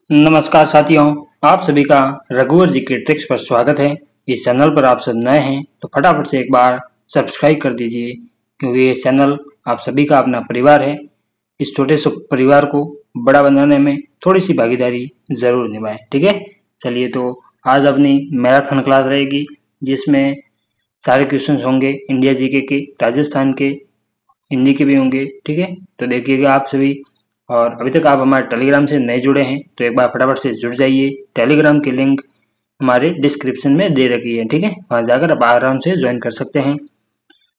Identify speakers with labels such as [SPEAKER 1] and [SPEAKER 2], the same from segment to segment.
[SPEAKER 1] नमस्कार साथियों, आप सभी का रघुवर जी के ट्रिक्स पर स्वागत है। इस चैनल पर आप सब नए हैं तो फटाफट से एक बार सब्सक्राइब कर दीजिए, क्योंकि ये चैनल आप सभी का अपना परिवार है। इस छोटे से परिवार को बड़ा बनाने में थोड़ी सी भागीदारी जरूर निभाएं, ठीक है। चलिए, तो आज अपनी मैराथन क्लास रहेगी, जिसमें सारे क्वेश्चन होंगे इंडिया जीके के, राजस्थान के, हिंदी के भी होंगे, ठीक है। तो देखिएगा आप सभी। और अभी तक आप हमारे टेलीग्राम से नए जुड़े हैं तो एक बार फटाफट से जुड़ जाइए। टेलीग्राम की लिंक हमारे डिस्क्रिप्शन में दे रखी है, ठीक है। वहां जाकर आप आराम से ज्वाइन कर सकते हैं।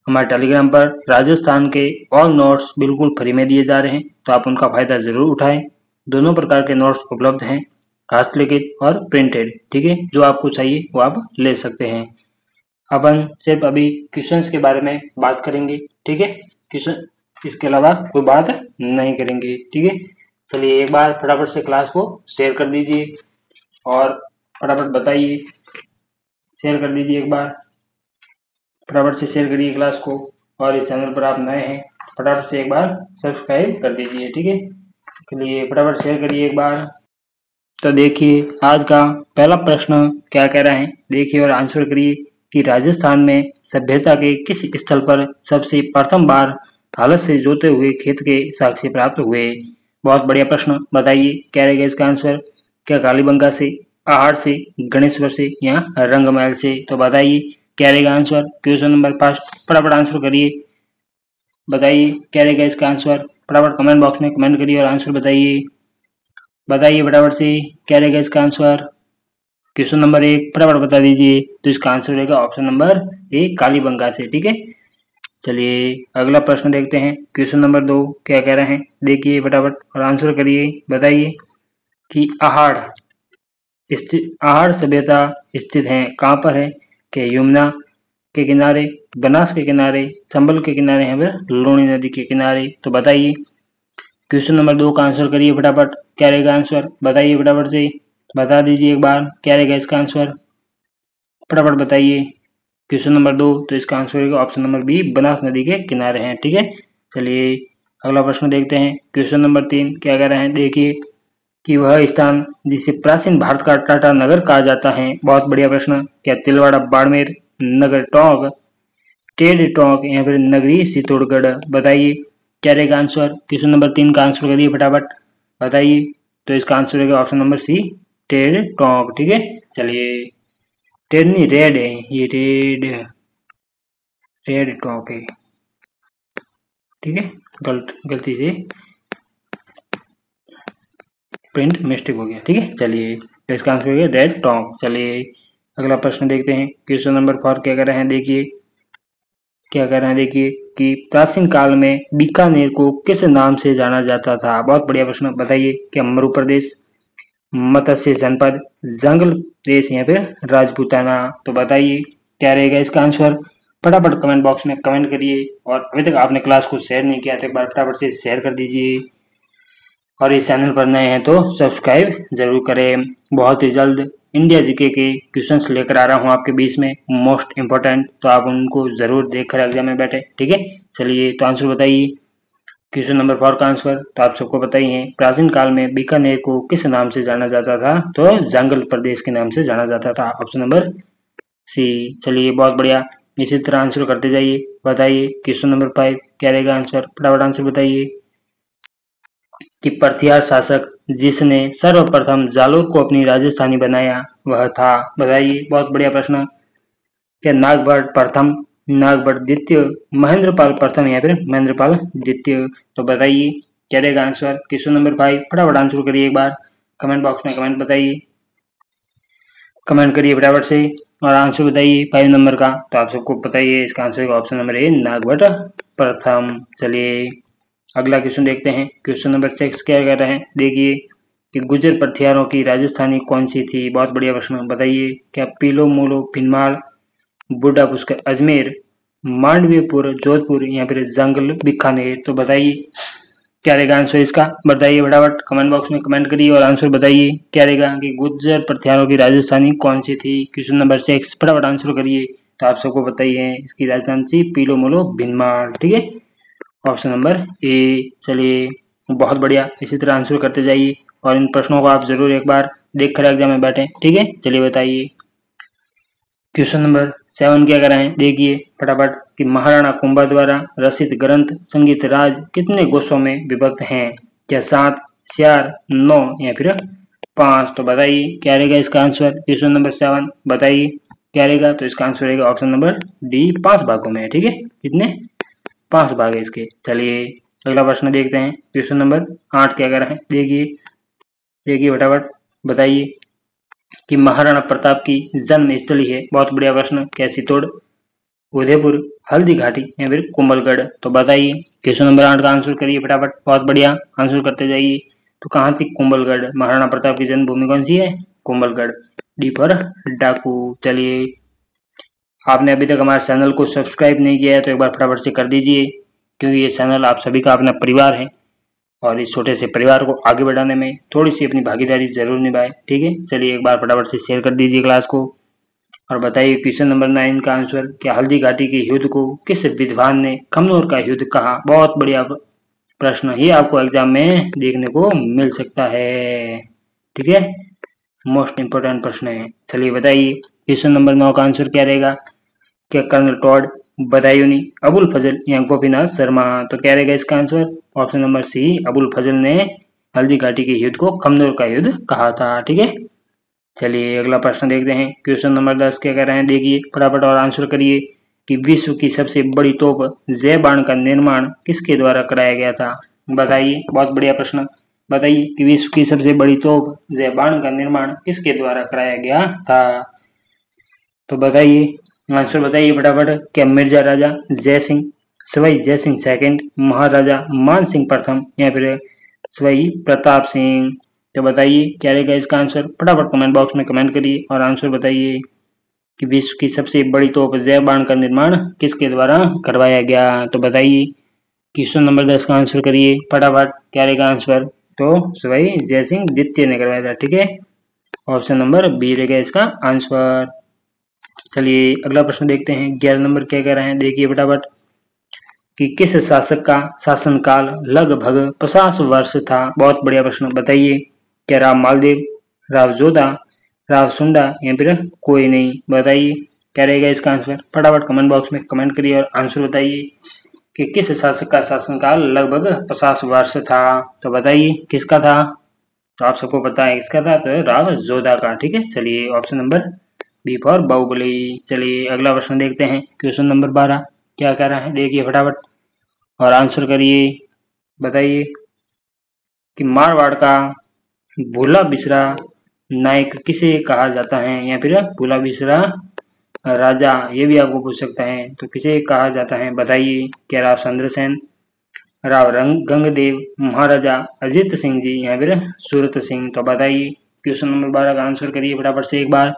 [SPEAKER 1] हमारे टेलीग्राम पर राजस्थान के ऑल नोट्स बिल्कुल फ्री में दिए जा रहे हैं, तो आप उनका फायदा जरूर उठाएं। दोनों प्रकार के नोट्स उपलब्ध हैं, हस्तलिखित और प्रिंटेड, ठीक है। जो आपको चाहिए वो आप ले सकते हैं। अपन सिर्फ अभी क्वेश्चंस के बारे में बात करेंगे, ठीक है। क्वेश्चन, इसके अलावा कोई बात नहीं करेंगे, ठीक है। चलिए, एक बार फटाफट से क्लास को शेयर कर दीजिए और फटाफट बताइए, शेयर कर दीजिए। एक बार फटाफट से शेयर करिए क्लास को। और इस चैनल पर आप नए हैं फटाफट से एक बार सब्सक्राइब कर दीजिए, ठीक है। चलिए, फटाफट शेयर करिए एक बार। तो देखिए, आज का पहला प्रश्न क्या कह रहा है, देखिए और आंसर करिए कि राजस्थान में सभ्यता के किस स्थल पर सबसे प्रथम बार हालत से जोते हुए खेत के साक्ष्य प्राप्त हुए। बहुत बढ़िया प्रश्न, बताइए क्या रहेगा इसका आंसर। क्या कालीबंगा से, आहड़ से, गणेश्वर से या रंगमहल से। तो बताइए क्या रहेगा आंसर। क्वेश्चन नंबर फर्स्ट, फटाफट आंसर करिए, बताइए क्या रहेगा इसका आंसर। फटाफट कमेंट बॉक्स में कमेंट करिए और आंसर बताइए। बताइए फटाफट से क्या रहेगा इसका आंसर। क्वेश्चन नंबर एक फटाफट बता दीजिए। तो इसका आंसर रहेगा ऑप्शन नंबर ए, कालीबंगा से, ठीक है। चलिए, अगला प्रश्न देखते हैं। क्वेश्चन नंबर दो क्या कह रहे हैं, देखिए फटाफट और आंसर करिए। बताइए कि आहड़ सभ्यता स्थित है कहाँ पर है। क्या यमुना के किनारे, बनास के किनारे, संभल के किनारे या फिर लूणी नदी के किनारे। तो बताइए क्वेश्चन नंबर दो का आंसर करिए फटाफट। क्या रहेगा आंसर, बताइए फटाफट से, बता दीजिए एक बार क्या रहेगा इसका आंसर। फटाफट बताइए क्वेश्चन नंबर दो। तो इसका आंसर होगा ऑप्शन नंबर बी, बनास नदी के किनारे हैं, ठीक है। चलिए, अगला प्रश्न देखते हैं। क्वेश्चन नंबर तीन क्या कह रहे हैं, देखिए कि वह स्थान जिसे प्राचीन भारत का टाटा नगर कहा जाता है। बहुत बढ़िया प्रश्न। क्या तिलवाड़ा, बाड़मेर, नगर टोंक, टेढ़ टोंक या फिर नगरी चित्तौड़गढ़। बताइए क्या रहेगा आंसर। क्वेश्चन नंबर तीन का आंसर करिए फटाफट, बताइए। तो इसका आंसर रहेगा ऑप्शन नंबर सी, टेढ़ टोंक, ठीक है। चलिए, टेढ़ नहीं, रेड है ये, रेड टोंक है, ठीक है। गलती से प्रिंट मिस्टेक हो गया, ठीक है। चलिए, तो इसका आंसर हो गया रेड टोंक। चलिए, अगला प्रश्न देखते हैं। क्वेश्चन नंबर फोर क्या कर रहे हैं, देखिए क्या कर रहे हैं, देखिए कि प्राचीन काल में बीकानेर को किस नाम से जाना जाता था। बहुत बढ़िया प्रश्न, बताइए। क्या मरु प्रदेश, मत्स्य जनपद, जंगल देश या फिर राजपूताना। तो बताइए क्या रहेगा इसका आंसर। फटाफट कमेंट बॉक्स में कमेंट करिए। और अभी तक आपने क्लास को शेयर नहीं किया तो एक बार फटाफट से शेयर कर दीजिए। और इस चैनल पर नए हैं तो सब्सक्राइब जरूर करें। बहुत ही जल्द इंडिया जीके के क्वेश्चंस लेकर आ रहा हूँ आपके बीच में, मोस्ट इंपोर्टेंट, तो आप उनको जरूर देख कर एग्जाम में बैठे, ठीक है। चलिए, तो आंसर बताइए। क्वेश्चन नंबर फोर का आंसर तो आप सबको पता ही है। प्राचीन काल में बीकानेर को किस नाम से जाना जाता था, तो जंगल प्रदेश के नाम से जाना जाता था, ऑप्शन नंबर सी। चलिए, बहुत बढ़िया, इसी तरह आंसर करते जाइए। बताइए क्वेश्चन नंबर फाइव क्या रहेगा आंसर, फटाफट आंसर बताइए। कि परथियार शासक जिसने सर्वप्रथम जालोर को अपनी राजधानी बनाया वह था। बताइए, बहुत बढ़िया प्रश्न। क्या नागभट्ट प्रथम, नागभट्ट द्वितीय, महेंद्रपाल प्रथम या फिर महेंद्रपाल द्वितीय। तो बताइए क्या रहेगा आंसर। क्वेश्चन नंबर फाइव फटाफट आंसर करिए एक बार, कमेंट बॉक्स में कमेंट बताइए, कमेंट करिए फटाफट से और आंसर बताइए फाइव नंबर का। तो आप सबको पता ही है इसका आंसर होगा ऑप्शन नंबर ए, नागभट्ट प्रथम। चलिए, अगला क्वेश्चन देखते हैं। क्वेश्चन नंबर सिक्स क्या कह रहे हैं, देखिए कि गुर्जर प्रथियारों की राजधानी कौन सी थी। बहुत बढ़िया प्रश्न, बताइए। क्या पीलो, मूलो, भिनमाल, बूढ़ा पुष्कर, अजमेर, मांडवीपुर, जोधपुर या फिर जंगल बीकानेर। तो बताइए क्या रहेगा आंसर इसका, बताइए फटाफट कमेंट बॉक्स में कमेंट करिए और आंसर बताइए क्या रहेगा कि गुर्जर प्रथियारों की राजधानी कौन सी थी। क्वेश्चन नंबर सिक्स फटाफट आंसर करिए। तो आप सबको बताइए इसकी राजधानी थी पीलो, मूलो, भिनमाल, ठीक है, ऑप्शन नंबर ए। चलिए, बहुत बढ़िया, इसी तरह आंसर करते जाइए। और इन प्रश्नों को आप जरूर एक बार देख कर एग्जाम में बैठें, ठीक है। चलिए बताइए क्वेश्चन नंबर 7 क्या कर रहे हैं, देखिए फटाफट कि महाराणा कुंभा द्वारा रचित ग्रंथ संगीत राज कितने गोष्ठों में विभक्त हैं, क्या 7, 4, 9 या फिर 5। तो बताइए क्या रहेगा इसका आंसर। क्वेश्चन नंबर 7 बताइए क्या रहेगा। तो इसका आंसर रहेगा ऑप्शन नंबर डी, 5 भागों में है, ठीक है। कितने, 5 भाग है इसके। चलिए अगला प्रश्न देखते हैं। क्वेश्चन नंबर 8 क्या कर रहे हैं, देखिए फटाफट बताइए कि महाराणा प्रताप की जन्म स्थली है, बहुत बढ़िया प्रश्न, क्या चित्तौड़, उदयपुर, हल्दी घाटी या फिर कुंभलगढ़। तो बताइए क्वेश्चन नंबर 8 का आंसर करिए फटाफट, बहुत बढ़िया आंसर करते जाइए। तो कहाँ थी, कुंभलगढ़। महाराणा प्रताप की जन्मभूमि कौन सी है, कुंभलगढ़। डी पर डाकू। चलिए आपने अभी तक हमारे चैनल को सब्सक्राइब नहीं किया है तो एक बार फटाफट से कर दीजिए, क्योंकि ये चैनल आप सभी का अपना परिवार है और इस छोटे से परिवार को आगे बढ़ाने में थोड़ी सी अपनी भागीदारी जरूर निभाए, ठीक है। चलिए एक बार फटाफट से शेयर कर दीजिए क्लास को और बताइए क्वेश्चन नंबर 9 का आंसर, क्या हल्दी घाटी के युद्ध को किस विद्वान ने खमनोर का युद्ध कहा। बहुत बढ़िया प्रश्न, ये आपको एग्जाम में देखने को मिल सकता है, ठीक है। मोस्ट इंपोर्टेंट प्रश्न है। चलिए बताइए क्वेश्चन नंबर 9 का आंसर क्या रहेगा, क्या कर्नल टॉड, बदायूनी, अबुल फजल या गोपीनाथ शर्मा। तो क्या रहेगा इसका answer. Option number C, Abul Fazal ने हल्दी घाटी के युद्ध को खमनोर का युद्ध कहा था, ठीक है। चलिए अगला प्रश्न देखते हैं। क्वेश्चन नंबर 10 क्या कह रहे हैं, देखिए फटाफट और आंसर करिए कि विश्व की सबसे बड़ी तोप जय बाण का निर्माण किसके द्वारा कराया गया था। बताइए, बहुत बढ़िया प्रश्न, बताइए कि विश्व की सबसे बड़ी तोप जय बाण का निर्माण किसके द्वारा कराया गया था। तो बताइए आंसर बताइए फटाफट, क्या मिर्जा राजा जय सिंह, सवाई जय सिंह सेकंड, महाराजा मान सिंह प्रथम या फिर सवाई प्रताप सिंह। तो बताइए क्या रहेगा इसका आंसर। फटाफट कमेंट बॉक्स में कमेंट करिए और आंसर बताइए कि विश्व की सबसे बड़ी तोप जय बाण का निर्माण किसके द्वारा करवाया गया। तो बताइए क्वेश्चन नंबर 10 का आंसर करिए फटाफट, क्या रहेगा आंसर। तो सवाई जय सिंह द्वितीय ने करवाया था, ठीक है। ऑप्शन नंबर बी रहेगा इसका आंसर। चलिए अगला प्रश्न देखते हैं। 11 नंबर क्या कह रहे हैं, देखिए फटाफट कि किस शासक का शासनकाल लगभग 50 वर्ष था। बहुत बढ़िया प्रश्न, बताइए क्या राव मालदेव, राव जोधा, राव सुंडा या फिर कोई नहीं। बताइए क्या रहेगा इसका आंसर। फटाफट कमेंट बॉक्स में कमेंट करिए और आंसर बताइए कि किस शासक का शासनकाल लगभग 50 वर्ष था। तो बताइए किसका था। तो आप सबको पता है किसका था, तो राव जोधा का, ठीक है। चलिए option number B for Baahubali. चलिए अगला प्रश्न देखते हैं। क्वेश्चन नंबर 12 क्या कह रहा है, देखिए फटाफट और आंसर करिए। बताइए कि मारवाड़ का भूला बिसरा नायक किसे कहा जाता है, या फिर भूला बिसरा राजा, ये भी आपको पूछ सकता है, तो किसे कहा जाता है। बताइए क्या राव चंद्रसेन, राव गंगदेव, महाराजा अजीत सिंह जी या फिर सूरत सिंह। तो बताइए क्वेश्चन नंबर 12 का आंसर करिए फटाफट से एक बार,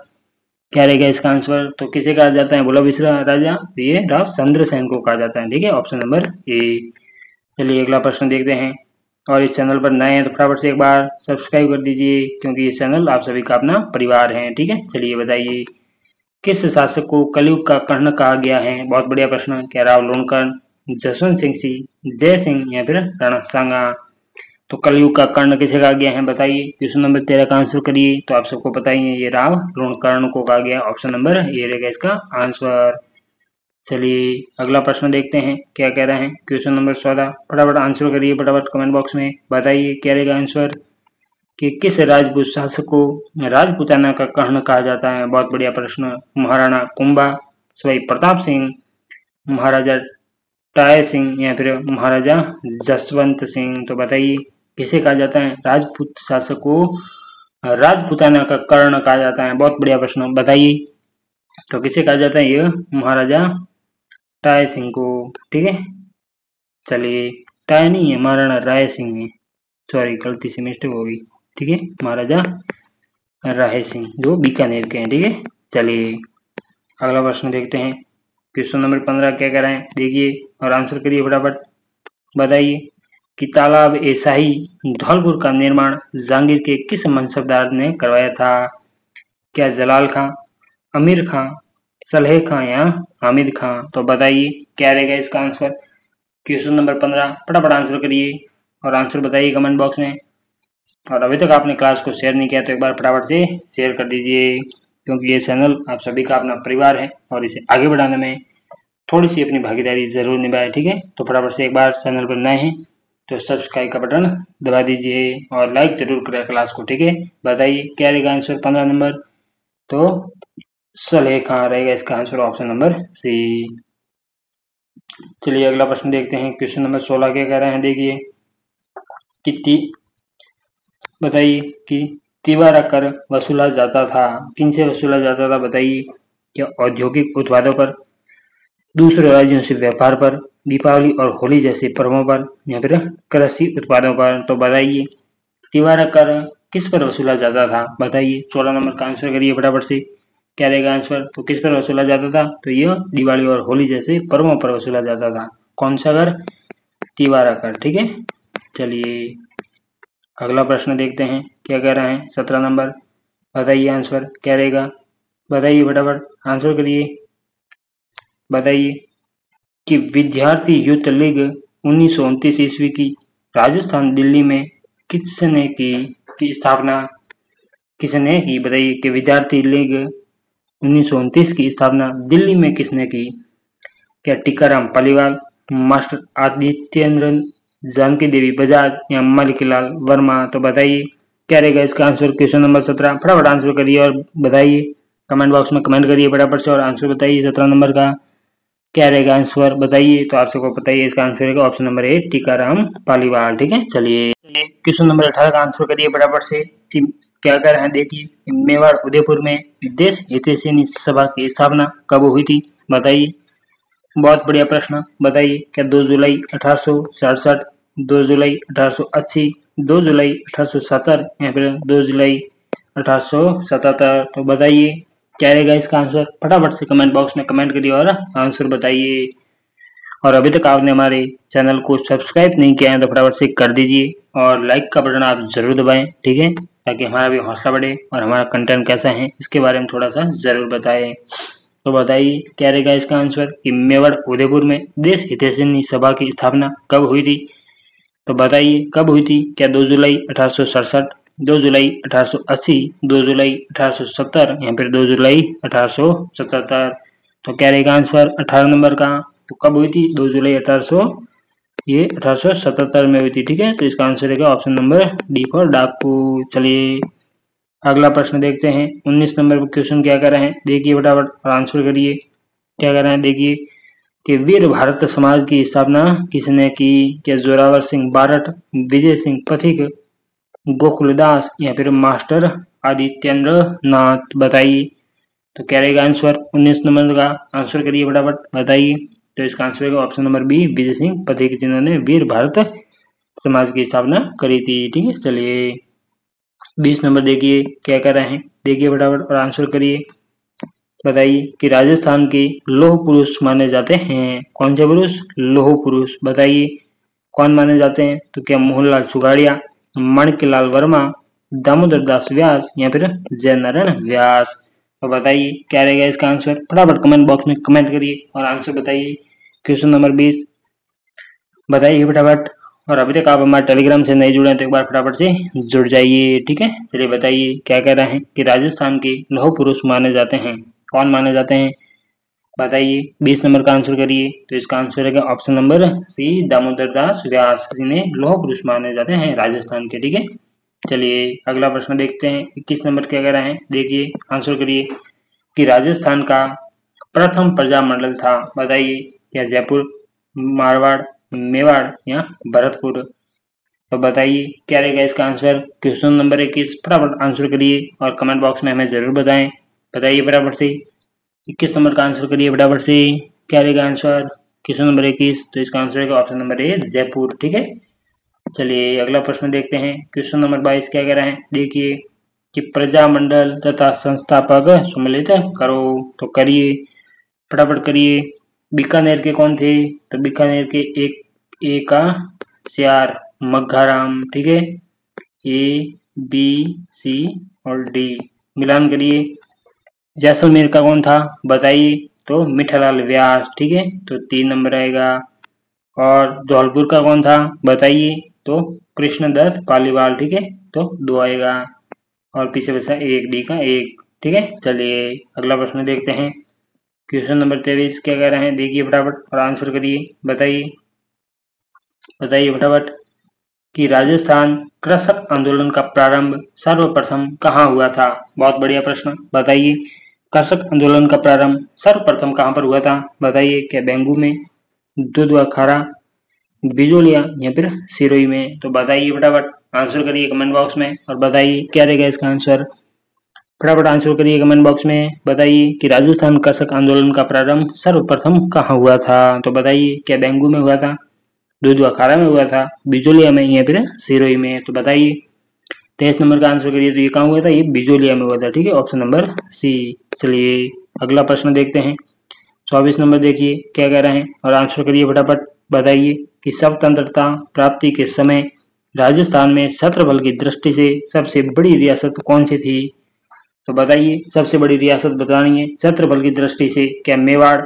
[SPEAKER 1] क्या रहेगा इसका आंसर। तो किसे कहा जाता है भोला बिसरा राजा, तो ये राव चंद्रसेन को कहा जाता है, ठीक है। Option number A. चलिए अगला प्रश्न देखते हैं। और इस चैनल पर नए हैं तो फटाफट से एक बार सब्सक्राइब कर दीजिए, क्योंकि ये चैनल आप सभी का अपना परिवार है, ठीक है। चलिए बताइए किस शासक को कलयुग का कर्ण कहा गया है। बहुत बढ़िया प्रश्न, क्या राव लोणकर्ण, जसवंत सिंह जी, जय सिंह या फिर राणा सांगा। तो कलयुग का कर्ण किसे कहा गया है, बताइए। क्वेश्चन नंबर 13 का आंसर करिए। तो आप सबको पता ही है ये राव लोणकर्ण को कहा गया। ऑप्शन नंबर ए रहेगा इसका आंसर। चलिए अगला प्रश्न देखते हैं क्या कह रहे हैं। क्वेश्चन नंबर 14 फटाफट आंसर करिए फटाफट कमेंट बॉक्स में, बताइए क्या रहेगा आंसर कि किस राजपूत शासक को राजपूताना का कर्ण कहा जाता है। बहुत बढ़िया प्रश्न, महाराणा कुंभा, सवाई प्रताप सिंह, महाराजा टाय सिंह या फिर महाराजा जसवंत सिंह। तो बताइए किसे कहा जाता है राजपूत शासक को राजपूताना का कर्ण कहा जाता है। बहुत बढ़िया प्रश्न, बताइए तो किसे कहा जाता है, ये महाराजा टाय सिंह को, ठीक है। चलिए टाय नहीं है, महाराणा राय सिंह है, सॉरी गलती से मिस्टेक होगी, ठीक है। महाराजा राय सिंह जो बीकानेर के हैं, ठीक है। चलिए अगला प्रश्न देखते हैं। क्वेश्चन नंबर 15 क्या कह रहे हैं, देखिए और आंसर करिए फटाफट। बताइए कि तालाब ए शाही धौलपुर का निर्माण जहांगीर के किस मनसबदार ने करवाया था। क्या जलाल खां, अमीर खां, सलेह खां या हामिद खां। तो बताइए क्या रहेगा इसका आंसर। क्वेश्चन नंबर 15 फटाफट आंसर करिए और आंसर बताइए कमेंट बॉक्स में। और अभी तक आपने क्लास को शेयर नहीं किया तो एक बार फटाफट से शेयर कर दीजिए, क्योंकि ये चैनल आप सभी का अपना परिवार है और इसे आगे बढ़ाने में थोड़ी सी अपनी भागीदारी जरूर निभाए। ठीक है, तो फटाफट से एक बार चैनल पर नए हैं तो सब्सक्राइब का बटन दबा दीजिए और लाइक जरूर करें क्लास को। ठीक है, बताइए क्या रहेगा आंसर 15 नंबर? तो सलेह कहाँ रहेगा इसका आंसर? ऑप्शन नंबर सी। चलिए अगला प्रश्न देखते हैं। क्वेश्चन नंबर 16 क्या कह रहे हैं, देखिए कि बताइए कि तिवारा कर वसूला जाता था, किन से वसूला जाता था? बताइए, क्या औद्योगिक उत्पादों पर, दूसरे राज्यों से व्यापार पर, दीपावली और होली जैसे पर्वों पर, या फिर कृषि उत्पादों पर? तो बताइए तिवारा कर किस पर वसूला जाता था? बताइए, 16 नंबर का आंसर करिए फटाफट से। क्या रहेगा आंसर? तो किस पर वसूला जाता था? तो यह दिवाली और होली जैसे पर्वों पर वसूला जाता था। कौन सा कर? तिवारा कर। ठीक है, चलिए अगला प्रश्न देखते हैं क्या कह रहे हैं। 17 नंबर, बताइए आंसर क्या रहेगा? बताइए फटाफट आंसर करिए। बताइए कि विद्यार्थी यूथ लीग 1929 ईस्वी की राजस्थान दिल्ली में किसने की स्थापना किसने की? बताइए कि विद्यार्थी लीग 1929 की स्थापना दिल्ली में किसने की? क्या टीकाराम पालीवाल, मास्टर आदित्येंद्र, जानकी देवी बजाज, या मलिकलाल वर्मा? तो बताइए क्या रहेगा इसका आंसर? क्वेश्चन नंबर 17 फटाफट आंसर करिए और बताइए, कमेंट बॉक्स में कमेंट करिए फटाफट से और आंसर बताइए 17 नंबर का क्या रहेगा आंसर? बताइए। तो आप सबको पता ही है इसका आंसर रहेगा option number A, Tikaram Paliwal. ठीक है, चलिए क्वेश्चन नंबर 18 का आंसर करिए फटाफट से कि क्या कर रहे हैं। देखिए मेवाड़ उदयपुर में देश हितैषी सभा की स्थापना कब हुई थी? बताइए, बहुत बढ़िया प्रश्न। बताइए, क्या 2 जुलाई 1867, 2 जुलाई 1880, 2 जुलाई 1870, या फिर 2 जुलाई 1877? तो बताइए क्या रहेगा इसका आंसर? फटाफट से कमेंट बॉक्स में कमेंट करिए और आंसर बताइए। और अभी तक आपने हमारे चैनल को सब्सक्राइब नहीं किया है तो फटाफट से कर दीजिए और लाइक का बटन आप जरूर दबाएं। ठीक है, ताकि हमारा भी हौसला बढ़े और हमारा कंटेंट कैसा है इसके बारे में थोड़ा सा जरूर बताएं। तो बताइए क्या रहेगा इसका आंसर कि मेवाड़ उदयपुर में देश हितैषी सभा की स्थापना कब हुई थी? तो बताइए कब हुई थी? क्या 2 जुलाई 1867, 2 जुलाई 1880, 2 जुलाई 1870, या फिर 2 जुलाई 1877? तो क्या रहेगा आंसर 18 नंबर का? तो कब हुई थी? 2 जुलाई 1877 में हुई थी। ठीक है, तो इसका आंसर रहेगा ऑप्शन नंबर डी फॉर डाकू। चलिए अगला प्रश्न देखते हैं। 19 नंबर पर क्वेश्चन क्या कर रहे हैं, देखिए फटाफट और आंसर करिए। क्या कर रहे हैं, देखिए कि वीर भारत समाज की स्थापना किसने की? क्या जोरावर सिंह बारट, विजय सिंह पथिक, गोकुलदास, या फिर मास्टर आदित्येंद्र नाथ? बताइए तो क्या रहेगा आंसर? 19 नंबर का आंसर करिए फटाफट, बताइए। तो इसका आंसर रहेगा option number B, Vijay Singh Pathik, जिन्होंने वीर भारत समाज की स्थापना करी थी। ठीक है, चलिए 20 नंबर देखिए क्या कर रहे हैं, देखिए फटाफट और आंसर करिए। बताइए कि राजस्थान के लौह पुरुष माने जाते हैं। कौन से पुरुष? लौह पुरुष। बताइए कौन माने जाते हैं? तो क्या मोहनलाल सुगाड़िया, माणिक्यलाल वर्मा, दामोदर दास व्यास, या फिर जय नारायण व्यास? तो बताइए क्या रहेगा इसका आंसर? फटाफट कमेंट बॉक्स में कमेंट करिए और आंसर बताइए। क्वेश्चन नंबर 20 बताइए फटाफट। और अभी तक आप हमारे टेलीग्राम से नहीं जुड़े हैं तो एक बार फटाफट से जुड़ जाइए। ठीक है, चलिए बताइए क्या कह रहे हैं कि राजस्थान के लौह पुरुष माने जाते हैं। कौन माने जाते हैं? बताइए 20 नंबर का आंसर करिए। तो इसका आंसर है ऑप्शन नंबर सी, दामोदर दास व्यास, जिन्हें लौह पुरुष माने जाते हैं राजस्थान के। ठीक है, चलिए अगला प्रश्न देखते हैं। 21 नंबर क्या कह रहे हैं, देखिए आंसर करिए कि राजस्थान का प्रथम प्रजामंडल था। बताइए क्या जयपुर, मारवाड़, मेवाड़, या भरतपुर? तो बताइए क्या रहेगा इसका आंसर? क्वेश्चन नंबर 21 फटाफट आंसर करिए और कमेंट बॉक्स में हमें जरूर बताएं। बताइए फटाफट से 21 नंबर का आंसर करिए फटाफट से। क्या रहेगा आंसर? क्वेश्चन नंबर 21, तो इसका आंसर है ऑप्शन नंबर ए, जयपुर। ठीक है, चलिए अगला प्रश्न देखते हैं। क्वेश्चन नंबर 22 क्या कह रहे हैं, देखिए कि प्रजामंडल तथा संस्थापक सम्मिलित करो। तो करिए फटाफट करिए। बीकानेर के कौन थे? तो बीकानेर के एक ए का सियार मघाराम। ठीक है, ए बी सी और डी मिलान करिए। जैसलमेर का कौन था? बताइए। तो मिठालाल व्यास। ठीक है, तो 3 नंबर आएगा। और धौलपुर का कौन था? बताइए। तो कृष्णदत्त पालीवाल, ठीक है, तो 2 आएगा और पीछे बचा 1, डी का 1, ठीक है। चलिए अगला प्रश्न देखते हैं। क्वेश्चन नंबर 23 क्या कह रहे हैं, देखिए फटाफट और आंसर करिए। बताइए फटाफट कि राजस्थान कृषक आंदोलन का प्रारंभ सर्वप्रथम कहाँ हुआ था। बहुत बढ़िया प्रश्न। बताइए कृषक आंदोलन का प्रारंभ सर्वप्रथम कहाँ पर हुआ था। बताइए क्या बेंगू में, दुधवा, बिजोलिया या फिर सिरोही में। तो बताइए फटाफट, आंसर करिए कमेंट बॉक्स में और बताइए क्या रहेगा इसका आंसर। फटाफट आंसर करिए कमेंट बॉक्स में। बताइए कि राजस्थान कृषक आंदोलन का प्रारंभ सर्वप्रथम कहाँ हुआ था। तो बताइए क्या बेंगू में हुआ था, दुधवा में हुआ था, बिजोलिया में या फिर सिरोही में। तो बताइए 23 नंबर का आंसर करिए। तो ये कहाँ हुआ था, ये बिजोलिया में हुआ था, ठीक है, ऑप्शन नंबर सी। चलिए अगला प्रश्न देखते हैं। 24 नंबर देखिए क्या कह रहे हैं और आंसर करिए फटाफट। बताइए कि स्वतंत्रता प्राप्ति के समय राजस्थान में क्षेत्रफल की दृष्टि से सबसे बड़ी रियासत कौन सी थी। तो बताइए सबसे बड़ी रियासत बतानी है क्षेत्रफल की दृष्टि से, क्या मेवाड़,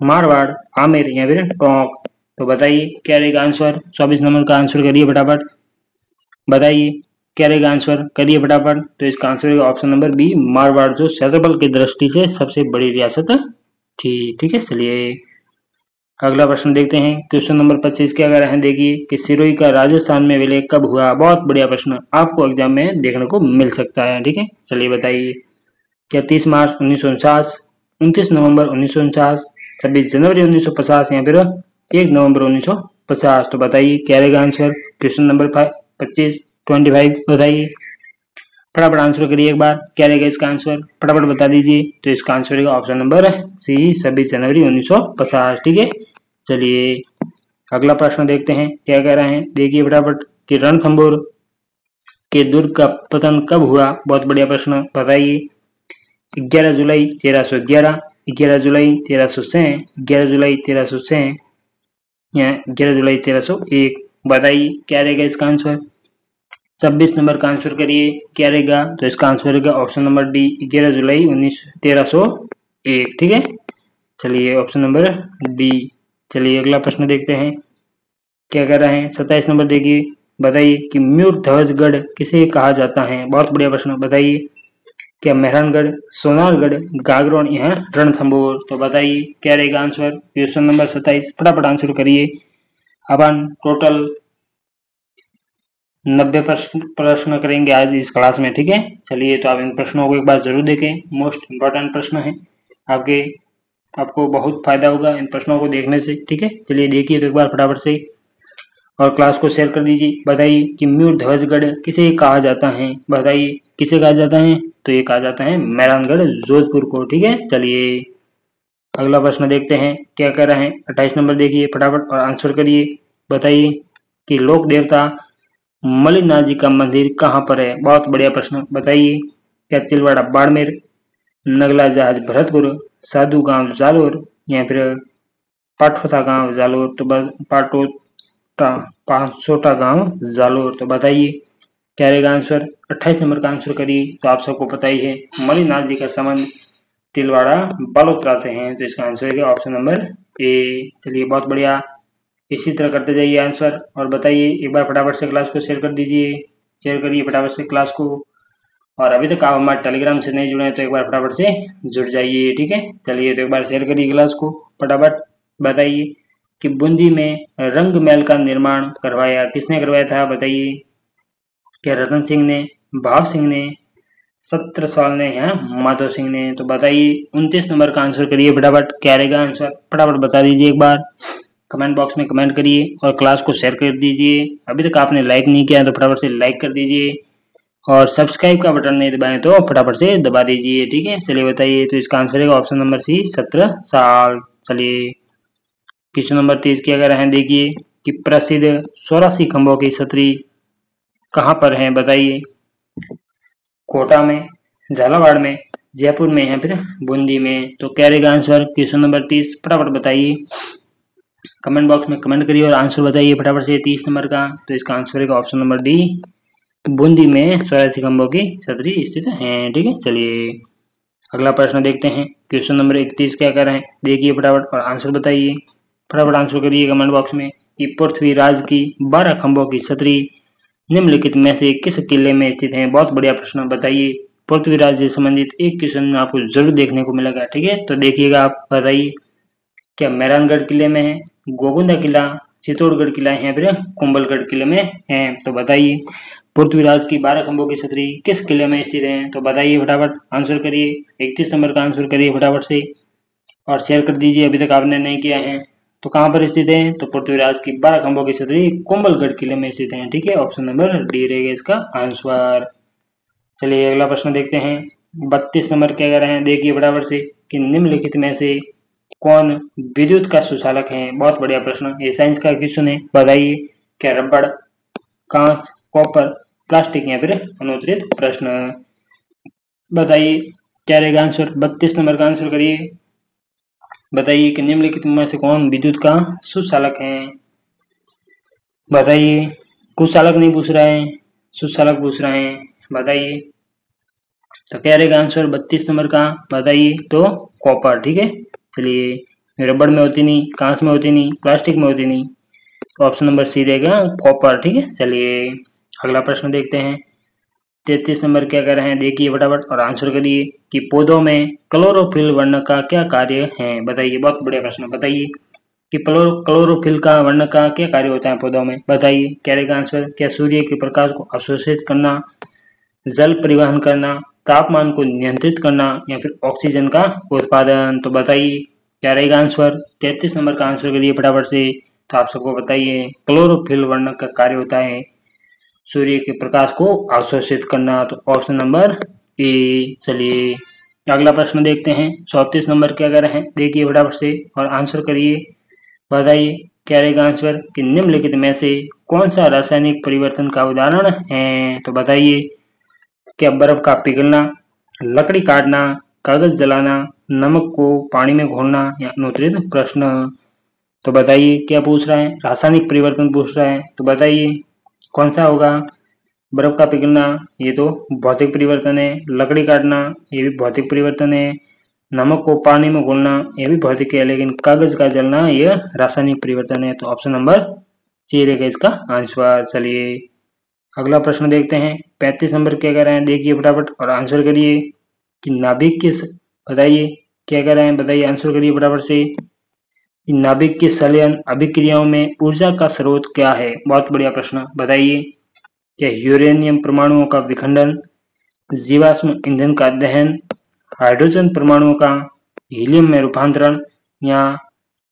[SPEAKER 1] मारवाड़, आमेर या फिर टोंक। तो बताइए क्या रहेगा आंसर। 24 नंबर का आंसर करिए फटाफट। बताइए क्या रहेगा आंसर, करिए फटाफट। तो इसका आंसर रहेगा ऑप्शन नंबर बी, मारवाड़, जो क्षेत्रफल की दृष्टि से सबसे बड़ी रियासत थी, ठीक है। चलिए अगला प्रश्न देखते हैं। क्वेश्चन नंबर 25 क्या कह रहे हैं, देखिए कि सिरोही का राजस्थान में विलय कब हुआ। बहुत बढ़िया प्रश्न, आपको एग्जाम में देखने को मिल सकता है, ठीक है। चलिए बताइए क्या 30 मार्च 1949, 29 नवंबर 1949, 26 जनवरी 1950 या फिर 1 नवंबर 1950। तो बताइए क्या रहेगा आंसर। क्वेश्चन नंबर 25 बताइए फटाफट आंसर करिए एक बार, क्या रहेगा इसका आंसर, फटाफट बता दीजिए। तो इसका आंसर रहेगा ऑप्शन नंबर सी, 26 जनवरी 1950, ठीक है। चलिए अगला प्रश्न देखते हैं क्या कह रहे हैं, देखिए फटाफट कि रणथंभौर के दुर्ग का पतन कब हुआ। बहुत बढ़िया प्रश्न। बताइए 11 जुलाई 1311, 11 जुलाई 1306, 11 जुलाई 1306 या 11 जुलाई 1301। बताइए क्या रहेगा इसका आंसर। 26 नंबर का आंसर करिए, क्या रहेगा। तो इसका आंसर रहेगा ऑप्शन नंबर डी, 11 जुलाई 1301, ठीक है। चलिए ऑप्शन नंबर डी। चलिए अगला प्रश्न देखते हैं क्या कर रहे हैं। 27 नंबर देखिए। बताइए कि म्यूर ध्वजगढ़ किसे कहा जाता है। बहुत बढ़िया प्रश्न। बताइए क्या मेहरानगढ़, सोनारगढ़, गागरोन या रणथंभौर। तो बताइए क्या रहेगा आंसर। क्वेश्चन नंबर 27 फटाफट आंसर करिए। अपन टोटल 90 प्रश्न करेंगे आज इस क्लास में, ठीक है। चलिए तो आप इन प्रश्नों को एक बार जरूर देखें, मोस्ट इम्पोर्टेंट प्रश्न है आपके, आपको बहुत फायदा होगा इन प्रश्नों को देखने से, ठीक है। चलिए देखिए तो एक बार फटाफट से और क्लास को शेयर कर दीजिए। बताइए कि म्यूर ध्वजगढ़ किसे कहा जाता है। बताइए किसे कहा जाता है। तो ये कहा जाता है मेहरानगढ़ जोधपुर को, ठीक है। चलिए अगला प्रश्न देखते हैं क्या कर रहे हैं। 28 नंबर देखिए फटाफट और आंसर करिए। बताइए कि लोक देवता मल्लिनाथ जी का मंदिर कहाँ पर है। बहुत बढ़िया प्रश्न। बताइए क्या चिलवाड़ा बाड़मेर, नगला जहाज भरतपुर, साधु गांव जालोर या फिर पाठोटा गांव जालोर। तो पांचोटा गांव जालोर। तो बताइए क्या रहेगा आंसर। 28 नंबर का आंसर करिए। तो आप सबको पता ही है मल्लिनाथ जी का संबंध तिलवाड़ा बालोतरा से है, तो इसका आंसर है ऑप्शन नंबर ए। चलिए बहुत बढ़िया, इसी तरह करते जाइए आंसर और बताइए। एक बार फटाफट से क्लास को शेयर कर दीजिए, शेयर करिए फटाफट से क्लास को। और अभी तक आप हमारे टेलीग्राम से नहीं जुड़े हैं तो एक बार फटाफट से जुड़ जाइए, ठीक है। चलिए तो एक बार शेयर करिए क्लास को फटाफट। बताइए कि बूंदी में रंग महल का निर्माण करवाया किसने करवाया था। बताइए क्या रतन सिंह ने, भाव सिंह ने, सत्रसाल ने या माधव सिंह ने। तो बताइए 29 नंबर का आंसर करिए फटाफट, क्या रहेगा आंसर फटाफट बता दीजिए एक बार, कमेंट बॉक्स में कमेंट करिए और क्लास को शेयर कर दीजिए। अभी तक आपने लाइक नहीं किया तो फटाफट से लाइक कर दीजिए और सब्सक्राइब का बटन नहीं दबाएं तो फटाफट से दबा दीजिए, ठीक है। चलिए बताइए तो इसका आंसर है ऑप्शन नंबर सी, 17 साल। चलिए क्वेश्चन नंबर 30 क्या कर रहे हैं, देखिए कि प्रसिद्ध 84 खंभों की छतरी कहाँ पर है। बताइए कोटा में, झालावाड़ में, जयपुर में या फिर बूंदी में। तो क्या रहेगा आंसर। क्वेश्चन नंबर 30 फटाफट बताइए, कमेंट बॉक्स में कमेंट करिए और आंसर बताइए फटाफट से 30 नंबर का। तो इसका आंसर है ऑप्शन नंबर डी, बूंदी में 84 खंभों की छतरी स्थित है, ठीक है। चलिए अगला प्रश्न देखते हैं। क्वेश्चन नंबर 31 क्या कर रहे हैं, देखिए फटाफट और आंसर बताइए। फटाफट आंसर करिए कमेंट बॉक्स में कि पृथ्वीराज की 12 खंभों की छतरी निम्नलिखित में से किस किले में स्थित है? बहुत बढ़िया प्रश्न, बताइए। पृथ्वीराज से संबंधित एक क्वेश्चन आपको जरूर देखने को मिलेगा, ठीक है। तो देखिएगा, आप बताइए, क्या मेहरानगढ़ किले में है, गोगुंदा किला, चित्तौड़गढ़ किला है, फिर कुंभलगढ़ किले में है? तो बताइए। पृथ्वीराज की 12 खंभों की छतरी किस किले में स्थित है? तो बताइए, फटाफट आंसर करिए। 31 नंबर का आंसर करिए फटाफट से और शेयर कर दीजिए अभी तक आपने नहीं किया है। तो कहाँ पर स्थित है? तो पृथ्वीराज की 12 खंभों की छतरी कुंभलगढ़ किले में स्थित है, ठीक है। ऑप्शन नंबर डी रहेगा इसका आंसर। चलिए अगला प्रश्न देखते हैं। 32 नंबर क्या कह रहे हैं, देखिए फटाफट से, कि निम्नलिखित में से कौन विद्युत का सुचालक है? बहुत बढ़िया प्रश्न, ये साइंस का क्वेश्चन है, बताइए। क्या रबड़, कांच, कॉपर, प्लास्टिक या फिर अनुत्तरित प्रश्न? बताइए क्या रहेगा आंसर। 32 नंबर का आंसर करिए। बताइए कि निम्नलिखित में से कौन विद्युत का सुचालक है? बताइए। कुचालक नहीं पूछ रहा है, सुचालक पूछ रहे हैं, बताइए। तो क्या रहेगा आंसर 32 नंबर का? बताइए। तो कॉपर, ठीक है। चलिए, रबड़ में होती नहीं, कांच में होती नहीं, प्लास्टिक में होती नहीं, तो ऑप्शन नंबर सी रहेगा कॉपर, ठीक है। चलिए अगला प्रश्न देखते हैं। 33 नंबर क्या कह रहे हैं, देखिए फटाफट और आंसर करिए कि पौधों में क्लोरोफिल वर्णक का क्या कार्य है? बताइए, बहुत बढ़िया प्रश्न, बताइए कि क्लोरोफिल का वर्णक का क्या कार्य होता है पौधों में? बताइए क्या रहेगा आंसर। क्या सूर्य के प्रकाश को अवशोषित करना, जल परिवहन करना, तापमान को नियंत्रित करना या फिर ऑक्सीजन का उत्पादन? तो बताइए क्या रहेगा आंसर। 33 नंबर का आंसर करिए फटाफट से। तो आप सबको बताइए, क्लोरोफिल वर्णक का कार्य होता है सूर्य के प्रकाश को अवशोषित करना, तो ऑप्शन नंबर ए। चलिए अगला प्रश्न देखते हैं। 34 नंबर क्या कह रहे हैं, देखिए फटाफट से और आंसर करिए। बताइए क्या रहेगा आंसर कि निम्नलिखित में से कौन सा रासायनिक परिवर्तन का उदाहरण है? तो बताइए। क्या बर्फ का पिघलना, लकड़ी काटना, कागज जलाना, नमक को पानी में घोलना या अनुत्तरित प्रश्न? तो बताइए क्या पूछ रहा है, रासायनिक परिवर्तन पूछ रहा है, तो बताइए कौन सा होगा। बर्फ का पिघलना, ये तो भौतिक परिवर्तन है। लकड़ी काटना, ये भी भौतिक परिवर्तन है। नमक को पानी में घोलना, ये भी भौतिक है, लेकिन कागज का जलना ये रासायनिक परिवर्तन है, तो ऑप्शन नंबर सी रहेगा इसका आंसर। चलिए अगला प्रश्न देखते हैं। 35 नंबर क्या कह रहे हैं, देखिए फटाफट और आंसर करिए कि नाभिक किस, बताइए क्या कह रहे हैं, बताइए आंसर करिए फटाफट से। कि नाभिक की संलयन अभिक्रियाओं में ऊर्जा का स्रोत क्या है? बहुत बढ़िया प्रश्न, बताइए। क्या यूरेनियम परमाणुओं का विखंडन, जीवाश्म ईंधन का दहन, हाइड्रोजन परमाणुओं का हीलियम में रूपांतरण या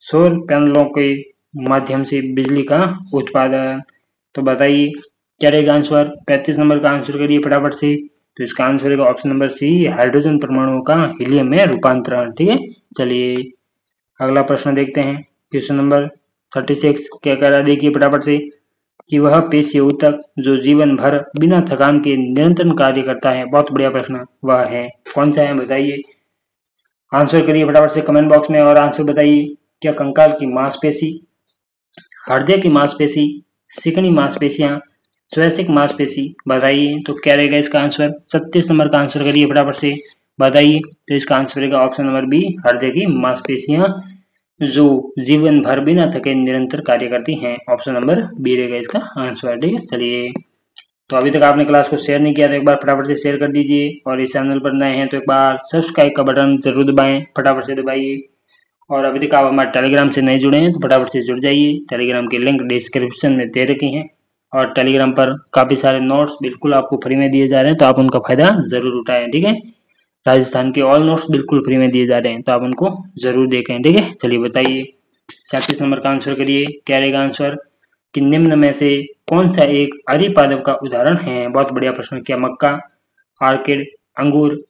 [SPEAKER 1] सौर पैनलों के माध्यम से बिजली का उत्पादन? तो बताइए क्या रहेगा आंसर। 35 नंबर का आंसर करिए फटाफट से। तो इसका आंसर रहेगा ऑप्शन नंबर सी, हाइड्रोजन परमाणुओं का हीलियम में रूपांतरण, ठीक है। चलिए अगला प्रश्न देखते हैं। क्वेश्चन नंबर 36 क्या कह रहा है, देखिए फटाफट से, कि वह पेशीय ऊतक जो जीवन भर बिना थकान के निरंतर कार्य करता है? बहुत बढ़िया प्रश्न, वह है कौन सा है, बताइए। आंसर करिए फटाफट से कमेंट बॉक्स में और आंसर बताइए। क्या कंकाल की मांसपेशी, हृदय की मांसपेशी, सिकड़ी मांसपेशियां, स्वैसिक मांसपेशी? बताइए तो क्या रहेगा इसका आंसर। 37 नंबर का आंसर करिए फटाफट से, बताइए। तो इसका आंसर रहेगा ऑप्शन नंबर बी, हृदय की मांसपेशियां जो जीवन भर बिना थके निरंतर कार्य करती हैं, ऑप्शन नंबर बी रहेगा इसका आंसर, ठीक है। चलिए तो अभी तक आपने क्लास को शेयर नहीं किया तो एक बार फटाफट से शेयर कर दीजिए और इस चैनल पर नए हैं तो एक बार सब्सक्राइब का बटन जरूर दबाएं, फटाफट से दबाइए। और अभी तक आप हमारे टेलीग्राम से नहीं जुड़े हैं तो फटाफट से जुड़ जाइए, टेलीग्राम की लिंक डिस्क्रिप्शन में दे रखी है। और टेलीग्राम पर काफ़ी सारे नोट्स बिल्कुल आपको फ्री में दिए जा रहे हैं, तो आप उनका फ़ायदा ज़रूर उठाएं, ठीक है। राजस्थान के ऑल नोट्स बिल्कुल फ्री में दिए जा रहे हैं, तो आप उनको ज़रूर देखें, ठीक है। चलिए बताइए 36 नंबर का आंसर करिए, क्या रहेगा आंसर कि निम्न में से कौन सा एक अरिपादप का उदाहरण है? बहुत बढ़िया प्रश्न। क्या मक्का, आर्किड, अंगूर,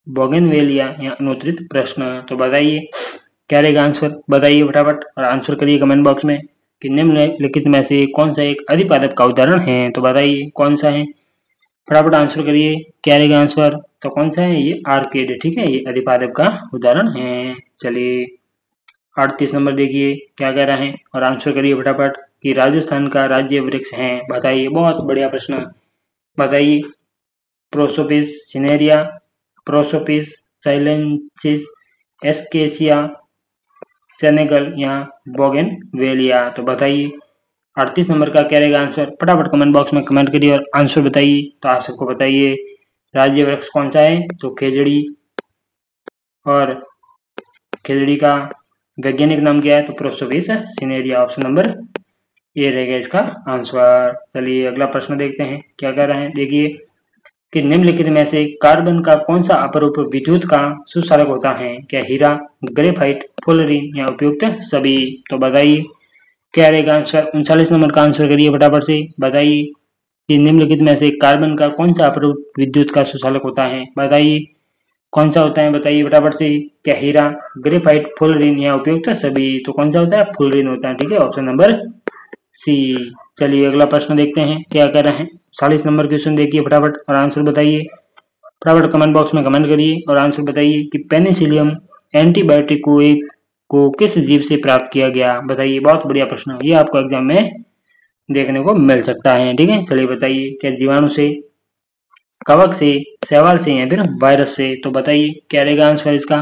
[SPEAKER 1] बोगनवेलिया या अनुत्तरित प्रश्न? तो बताइए क्या रहेगा आंसर, बताइए फटाफट और आंसर करिए कमेंट बॉक्स में कि निम्नलिखित में से कौन सा एक अधिपादप का उदाहरण है? तो बताइए कौन सा है, फटाफट आंसर करिए क्या रहेगा आंसर। तो कौन सा है, ये आर्किड, ठीक है, ये अधिपादप का उदाहरण है। चलिए 38 नंबर देखिए क्या कह रहा है और आंसर करिए फटाफट कि राजस्थान का राज्य वृक्ष है? बताइए, बहुत बढ़िया प्रश्न, बताइए। प्रोसोपिस सिनेरिया, प्रोसोपिस साइलेंसिस, एस्केसिया, सेनेगल या बोगनवेलिया? तो बताइए 38 नंबर का क्या रहेगा आंसर? फटाफट कमेंट बॉक्स में कमेंट करिए और आंसर बताइए। तो आप सबको बताइए राज्य वृक्ष कौन सा है? तो खेजड़ी। और खेजड़ी का वैज्ञानिक नाम क्या है? तो प्रोसोपिस सिनेरिया। ऑप्शन नंबर ये रहेगा इसका आंसर। चलिए अगला प्रश्न देखते हैं क्या कर रहे हैं। देखिए कि निम्नलिखित में से कार्बन का कौन सा अपरूप विद्युत का सुचालक होता है? क्या हीरा, ग्रेफाइट, फ्लोरीन या उपयुक्त सभी? तो बताइए क्या रहेगा आंसर? 39 नंबर का आंसर करिए फटाफट से। बताइए कि निम्नलिखित में से कार्बन का कौन सा अपरूप विद्युत का सुचालक होता है? बताइए कौन सा होता है? बताइए फटाफट से। क्या हीरा, ग्रेफाइट, फ्लोरीन या उपयुक्त सभी? तो कौन सा होता है? फ्लोरीन होता है। ठीक है, ऑप्शन नंबर सी। चलिए अगला प्रश्न देखते हैं क्या कर रहे हैं। 40 नंबर क्वेश्चन देखिए फटाफट और आंसर बताइए। फटाफट कमेंट बॉक्स में कमेंट करिए और आंसर बताइए कि पेनिसिलियम एंटीबायोटिक को किस जीव से प्राप्त किया गया? बताइए। बहुत बढ़िया प्रश्न, ये आपको एग्जाम में देखने को मिल सकता है। ठीक है, चलिए बताइए क्या जीवाणु से, कवक से, शैवाल से या फिर वायरस से? तो बताइए क्या रहेगा आंसर इसका?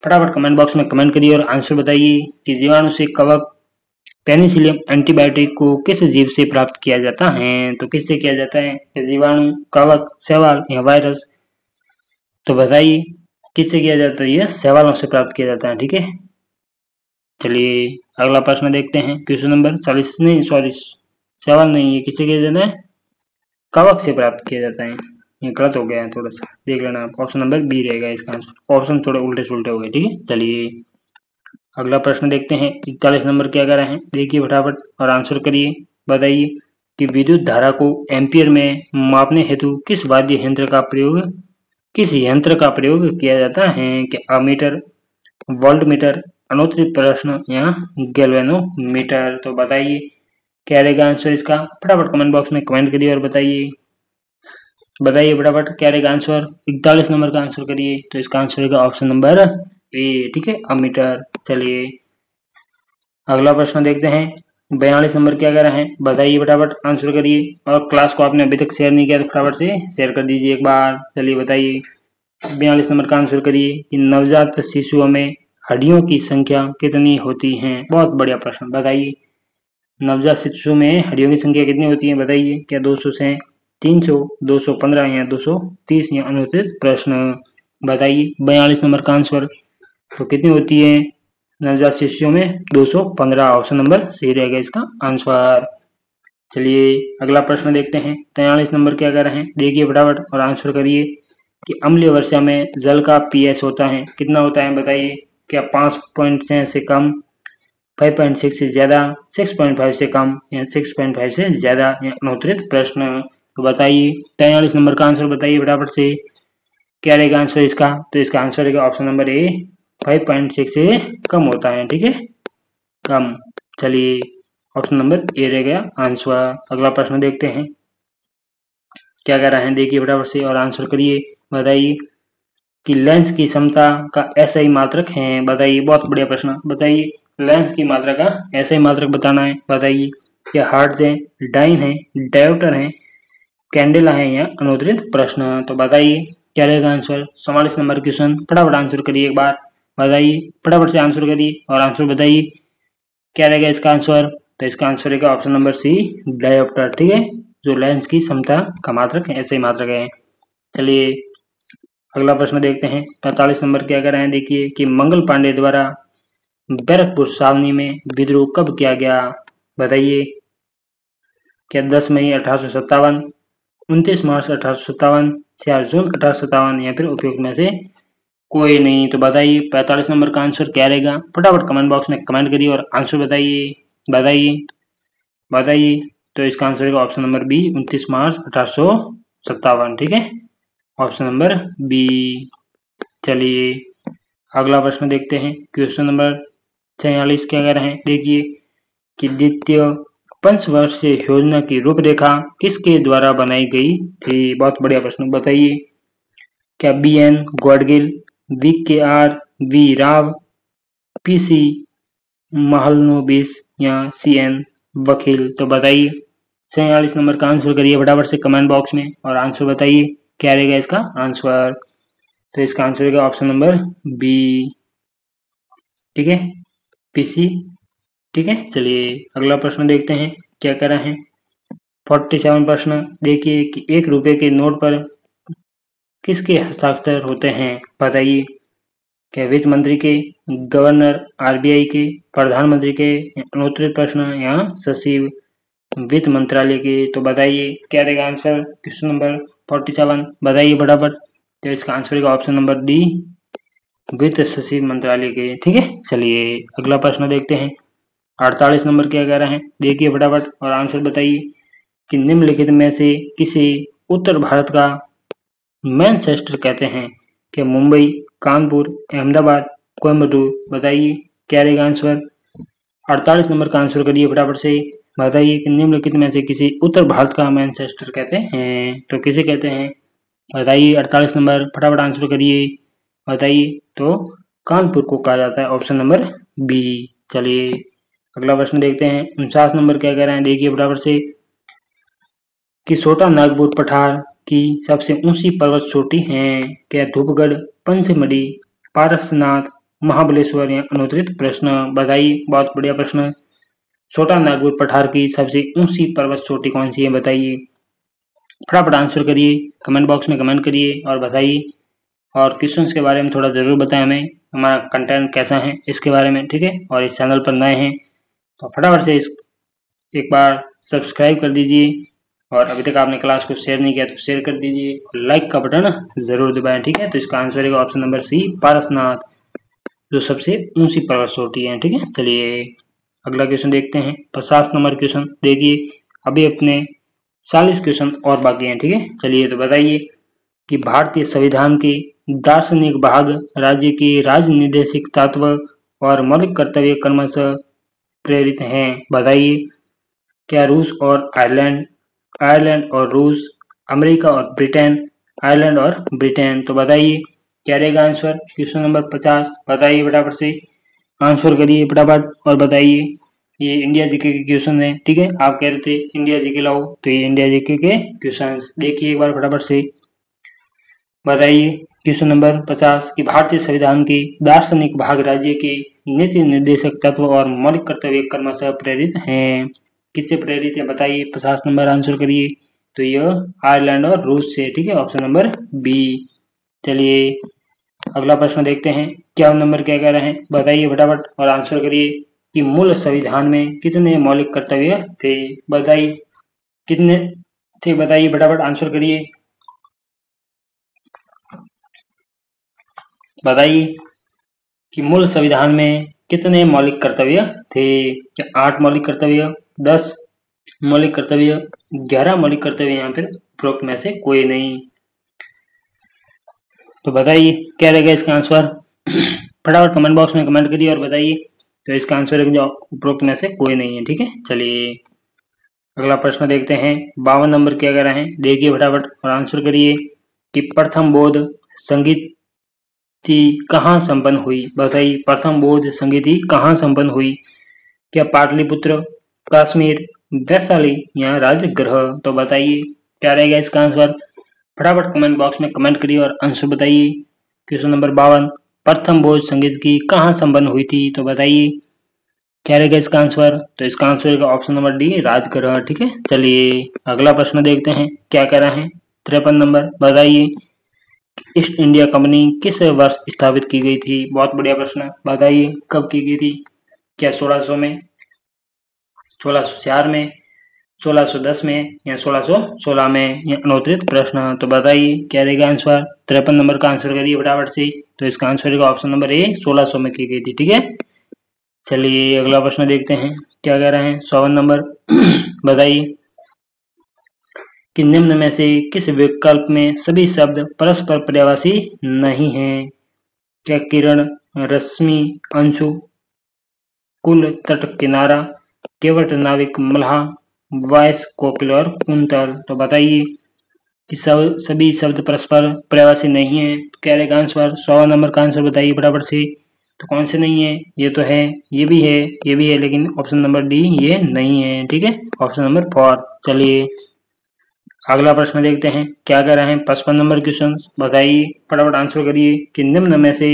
[SPEAKER 1] फटाफट कमेंट बॉक्स में कमेंट करिए और आंसर बताइए कि जीवाणु से, कवक, पेनिसिलियम एंटीबायोटिक को किस जीव से प्राप्त किया जाता है? तो किससे किया जाता है? जीवाणु, कवक, शैवाल या वायरस? तो बताइए किससे किया जाता है? ये शैवालों से प्राप्त किया जाता है। ठीक है, चलिए अगला प्रश्न देखते हैं। क्वेश्चन नंबर 40 नहीं, सॉरी, शैवाल नहीं, ये किससे किया जाता है? कवक से प्राप्त किया जाता है। ये गलत हो गया है, थोड़ा सा देख लेना आप। ऑप्शन नंबर बी रहेगा इसका आंसर। ऑप्शन थोड़े उल्टे सुलटे हो गए। ठीक है, चलिए अगला प्रश्न देखते हैं। 41 नंबर क्या कर रहे हैं? देखिए फटाफट और आंसर करिए। बताइए कि विद्युत धारा को एम्पियर में मापने हेतु किस यंत्र का प्रयोग किया जाता है? क्या अमीटर, वोल्टमीटर, अनुत्तरित प्रश्न या गैल्वेनोमीटर? तो बताइए क्या रहेगा आंसर इसका? फटाफट कमेंट बॉक्स में कमेंट करिए और बताइए। बताइए फटाफट क्या रहेगा आंसर? 41 नंबर का आंसर करिए। तो इसका आंसर रहेगा ऑप्शन नंबर ए। ठीक है, अमीटर। चलिए अगला प्रश्न देखते हैं। 42 नंबर क्या कर रहे हैं? बताइए फटाफट आंसर करिए। और क्लास को आपने अभी तक शेयर नहीं किया तो फटाफट से शेयर कर दीजिए एक बार। चलिए बताइए 42 नंबर का आंसर करिए कि नवजात शिशुओं में हड्डियों की संख्या कितनी होती है? बहुत बढ़िया प्रश्न। बताइए नवजात शिशु में हड्डियों की संख्या कितनी होती है? बताइए क्या 200 से 300, 215 या 230 या अनुत्तरित प्रश्न? बताइए 42 नंबर का आंसर तो कितनी होती है नवजात शिशुओं में? 215। ऑप्शन नंबर सही रहेगा इसका आंसर। चलिए अगला प्रश्न देखते हैं। 43 नंबर क्या कर रहे हैं? देखिए फटाफट और आंसर करिए कि अम्लीय वर्षा में जल का पीएच होता है कितना होता है? बताइए क्या 5.6 से कम, 5.6 से ज्यादा, 6.5 से कम या 6.5 से ज्यादा या अनुत्तरित प्रश्न? तो बताइए 43 नंबर का आंसर बताइए फटाफट से। क्या रहेगा आंसर इसका? तो इसका आंसर रहेगा ऑप्शन नंबर ए, 5.6 से कम होता है। ठीक है, कम। चलिए ऑप्शन नंबर ए रहेगा आंसर। अगला प्रश्न देखते हैं क्या कर रहे हैं। देखिए फटाफट से और आंसर करिए। बताइए कि लेंस की क्षमता का ऐसा ही मात्रक है? बताइए, बहुत बढ़िया प्रश्न। बताइए लेंस की मात्रा का ऐसा ही मात्रक बताना है। बताइए क्या हर्ट्ज है, डाइन है, डायोप्टर है, कैंडेला है या अनुत्तरित प्रश्न? तो बताइए क्या रहेगा आंसर? 44 number question. फटाफट आंसर करिए एक बार। बताइए फटाफट से आंसर करिए और आंसर बताइए क्या रहेगा इसका आंसर? तो इसका आंसर रहेगा ऑप्शन नंबर सी, डायोप्टर। ठीक है, जो लेंस की क्षमता का मात्रक है, ऐसे ही मात्रक है। चलिए अगला प्रश्न देखते हैं। 45 नंबर क्या कर रहे हैं? देखिए कि मंगल पांडे द्वारा बैरकपुर छावनी में विद्रोह कब किया गया? बताइए क्या 10 मई 1857, 29 मार्च 1857, 4 जून 1857 या फिर उपयुक्त में से कोई नहीं? तो बताइए 45 नंबर का आंसर क्या रहेगा? फटाफट कमेंट बॉक्स में कमेंट करिए और आंसर बताइए। बताइए बताइए तो इसका आंसर रहेगा ऑप्शन नंबर बी, 29 मार्च 1857। ठीक है, ऑप्शन नंबर बी। चलिए अगला प्रश्न देखते हैं। क्वेश्चन नंबर 46 क्या कह रहे हैं? देखिए कि द्वितीय पंचवर्षीय योजना की रूपरेखा किसके द्वारा बनाई गई थी? बहुत बढ़िया प्रश्न। बताइए क्या B N Gadgil, V K R V Rao, P C Mahalanobis या सी एन वकील? तो बताइए 46 नंबर का आंसर करिए फटाफट से कमेंट बॉक्स में और आंसर बताइए क्या रहेगा इसका आंसर? तो इसका आंसर रहेगा ऑप्शन नंबर बी। ठीक है, पीसी ठीक है। चलिए अगला प्रश्न देखते हैं क्या कह रहे हैं। 47 प्रश्न देखिए कि 1 रुपए के नोट पर किसके हस्ताक्षर होते हैं बताइए। क्या वित्त मंत्री के, गवर्नर आरबीआई के, प्रधानमंत्री के, अनुत्तरित प्रश्न या सचिव वित्त मंत्रालय के। तो बताइए क्या रहेगा आंसर क्वेश्चन नंबर 47। बताइए फटाफट। तो इसका आंसर का ऑप्शन नंबर डी वित्त सचिव मंत्रालय के। ठीक है। चलिए अगला प्रश्न देखते हैं। 48 नंबर क्या कह रहे हैं देखिए फटाफट और आंसर बताइए कि निम्नलिखित में से किसे उत्तर भारत का मैनचेस्टर कहते हैं। क्या मुंबई, कानपुर, अहमदाबाद, कोयम्बटूर। बताइए क्या रहेगा आंसर। 48 नंबर का आंसर करिए फटाफट से। बताइए कि निम्नलिखित में से किसी उत्तर भारत का मैनचेस्टर कहते हैं। तो किसे कहते हैं बताइए। 48 नंबर फटाफट आंसर करिए। बताइए तो कानपुर को कहा जाता है, ऑप्शन नंबर बी। चलिए अगला प्रश्न देखते हैं। 49 नंबर क्या कह रहे हैं देखिए फटाफट से कि छोटा नागपुर पठार की सबसे ऊंची पर्वत चोटी है। क्या धूपगढ़, पंचमढ़ी, पारसनाथ, महाबलेश्वर या अनुत्तरित प्रश्न। बताइए बहुत बढ़िया प्रश्न। छोटा नागपुर पठार की सबसे ऊंची पर्वत चोटी कौन सी है बताइए। फटाफट आंसर करिए, कमेंट बॉक्स में कमेंट करिए और बताइए। और क्वेश्चंस के बारे में थोड़ा जरूर बताएं हमें, हमारा कंटेंट कैसा है इसके बारे में। ठीक है। और इस चैनल पर नए हैं तो फटाफट से इस एक बार सब्सक्राइब कर दीजिए और अभी तक आपने क्लास को शेयर नहीं किया तो शेयर कर दीजिए और लाइक का बटन जरूर दबाएं। ठीक है। तो इसका आंसर है ऑप्शन नंबर सी पारसनाथ, जो सबसे ऊंची पर्वत चोटी है। ठीक है। चलिए अगला क्वेश्चन देखते हैं। 50 नंबर क्वेश्चन देखिए। अभी अपने 40 क्वेश्चन और बाकी हैं। ठीक है। चलिए तो बताइए कि भारतीय संविधान के दार्शनिक भाग राज्य के राजनीतिक तत्व और मौलिक कर्तव्य क्रमशः प्रेरित हैं। बताइए क्या रूस और आयरलैंड, आयरलैंड और रूस, अमेरिका और ब्रिटेन, आयरलैंड और ब्रिटेन। तो बताइए क्या रहेगा आंसर क्वेश्चन नंबर 50। बताइए फटाफट से आंसर करिए फटाफट और बताइए। ये इंडिया जीके के क्वेश्चन है। ठीक है। आप कह रहे थे इंडिया जीके लाओ तो ये इंडिया जीके के क्वेश्चन देखिए एक बार फटाफट से। बताइए क्वेश्चन नंबर 50 कि भारतीय संविधान के दार्शनिक भाग राज्य के नीति निर्देशक तत्व और मौलिक कर्तव्य क्रमशः प्रेरित हैं। किससे प्रेरित है बताइए। 50 नंबर आंसर करिए। तो यह आयरलैंड और रूस से। ठीक है। Option number B. चलिए अगला प्रश्न देखते हैं। 51 नंबर क्या कह रहे हैं बताइए फटाफट और आंसर करिए कि मूल संविधान में कितने मौलिक कर्तव्य थे। बताइए कितने थे। बताइए फटाफट आंसर करिए। बताइए कि मूल संविधान में कितने मौलिक कर्तव्य थे। क्या 8 मौलिक कर्तव्य, 10 मौलिक कर्तव्य, 11 मौलिक कर्तव्य यहाँ पर उपरोक्त में से कोई नहीं। तो बताइए क्या रहेगा इसका आंसर। फटाफट कमेंट बॉक्स में कमेंट करिए और बताइए। तो इसका आंसर है जो उपरोक्त में से कोई नहीं है। ठीक है। चलिए अगला प्रश्न देखते हैं। 52 नंबर क्या कह रहे हैं देखिए फटाफट और आंसर करिए कि प्रथम बौद्ध संगीत कहाँ संपन्न हुई। बताइए प्रथम बौद्ध संगीति कहाँ संपन्न हुई। क्या पाटलिपुत्र, कश्मीर, वैशाली या राजगृह। तो बताइए क्या रहेगा इसका आंसर। फटाफट कमेंट बॉक्स में कमेंट करिए और आंसर बताइए। क्वेश्चन नंबर 52 प्रथम बौद्ध संगीत की कहाँ संपन्न हुई थी। तो बताइए क्या रहेगा इसका आंसर। तो इसका आंसर रहेगा ऑप्शन नंबर डी राजगृह। ठीक है। चलिए अगला प्रश्न देखते हैं क्या कह रहा है। 53 नंबर बताइए ईस्ट इंडिया कंपनी किस वर्ष स्थापित की गई थी। बहुत बढ़िया प्रश्न। बताइए कब की गई थी। क्या 1600 में, 1604 में, 1610 में या 1616 में या अनुत्तरित प्रश्न। तो बताइए क्या रहेगा आंसर। 53 नंबर का आंसर करिए फटाफट से। तो इसका आंसर रहेगा ऑप्शन नंबर ए 1600 में की गई थी। ठीक है। चलिए अगला प्रश्न देखते हैं क्या कह रहे हैं। 54 नंबर बताइए कि निम्न में से किस विकल्प में सभी शब्द परस्पर पर्यायवाची नहीं हैं। क्या किरण, रश्मि, अंशु, कुल, तट, किनारा, केवट, नाविक, मल्हा, वायस, कोकिल और कुंतल। तो बताइए कि सभी शब्द परस्पर पर्यायवाची नहीं है। क्या रहेगा आंसर। 100 नंबर का आंसर बताइए फटाफट से। तो कौन से नहीं है। ये तो है, ये भी है, ये भी है, लेकिन ऑप्शन नंबर डी ये नहीं है। ठीक है। Option number 4। चलिए अगला प्रश्न देखते हैं क्या कह रहे हैं। 55 नंबर क्वेश्चन बताइए फटाफट आंसर करिए कि निम्न में से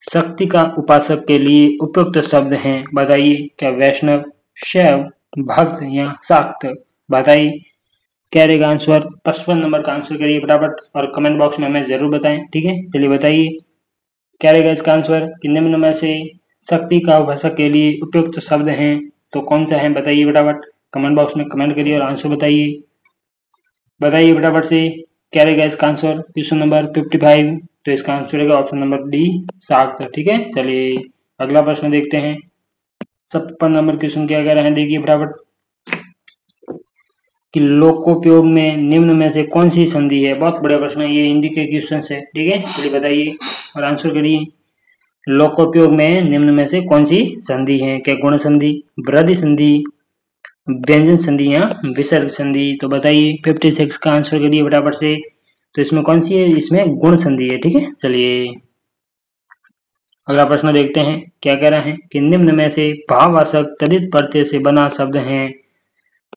[SPEAKER 1] शक्ति का उपासक के लिए उपयुक्त शब्द हैं, बताइए। क्या वैष्णव, शैव, भक्त या शाक्त? बताइए। क्या रहेगा आंसर? 55 नंबर का आंसर करिए फटाफट और कमेंट बॉक्स में हमें जरूर बताएं। ठीक है, चलिए बताइए क्या रहेगा इसका आंसर। कि निम्न में से शक्ति का उपासक के लिए उपयुक्त शब्द हैं तो कौन सा है, बताइए फटाफट। कमेंट बॉक्स में कमेंट करिए और आंसर बताइए। बताइए फटाफट से क्या रहेगा इसका आंसर। क्वेश्चन नंबर 55, तो इसका आंसर रहेगा ऑप्शन नंबर डी, शाक्त। ठीक है, चलिए अगला प्रश्न देखते हैं। 56 नंबर क्वेश्चन क्या कह रहे हैं, देखिए फटाफट। कि लोकोपयोग में निम्न में से कौन सी संधि है? बहुत बड़ा प्रश्न है ये, हिंदी के क्वेश्चन है। ठीक है, चलिए बताइए और आंसर करिए। लोकोपयोग में निम्न में से कौन सी संधि है? क्या गुण संधि, वृद्धि संधि, व्यंजन संधि या विसर्ग संधि? तो बताइए 56 का आंसर करिए फटाफट से। तो इसमें कौन सी है? इसमें गुण संधि है। ठीक है, चलिए अगला प्रश्न देखते हैं क्या कह रहा है। कि निम्न में से भाववाचक तदित प्रत्यय से बना शब्द है।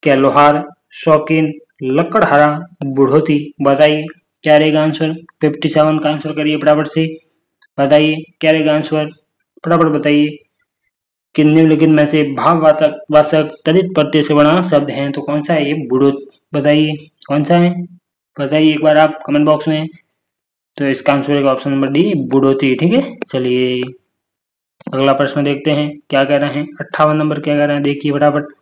[SPEAKER 1] क्या लोहार, शौकीन, लकड़हारा, बुढ़ोती? बताइए क्या रहेगा आंसर। 57 का आंसर करिए फटाफट से। बताइए क्या रहेगा आंसर, फटाफट बताइए। कि निम्नलिखित में से भाववाचक वाचक तदित प्रत्यय से बना शब्द है तो कौन सा है ये? बुढ़ोत। बताइए कौन सा है, बताइए एक बार आप कमेंट बॉक्स में। तो इसका आंसर रहेगा ऑप्शन नंबर डी, बुढ़ोती। ठीक है, चलिए अगला प्रश्न देखते हैं क्या कह रहे हैं। 58 नंबर क्या कह रहे हैं, देखिए फटाफट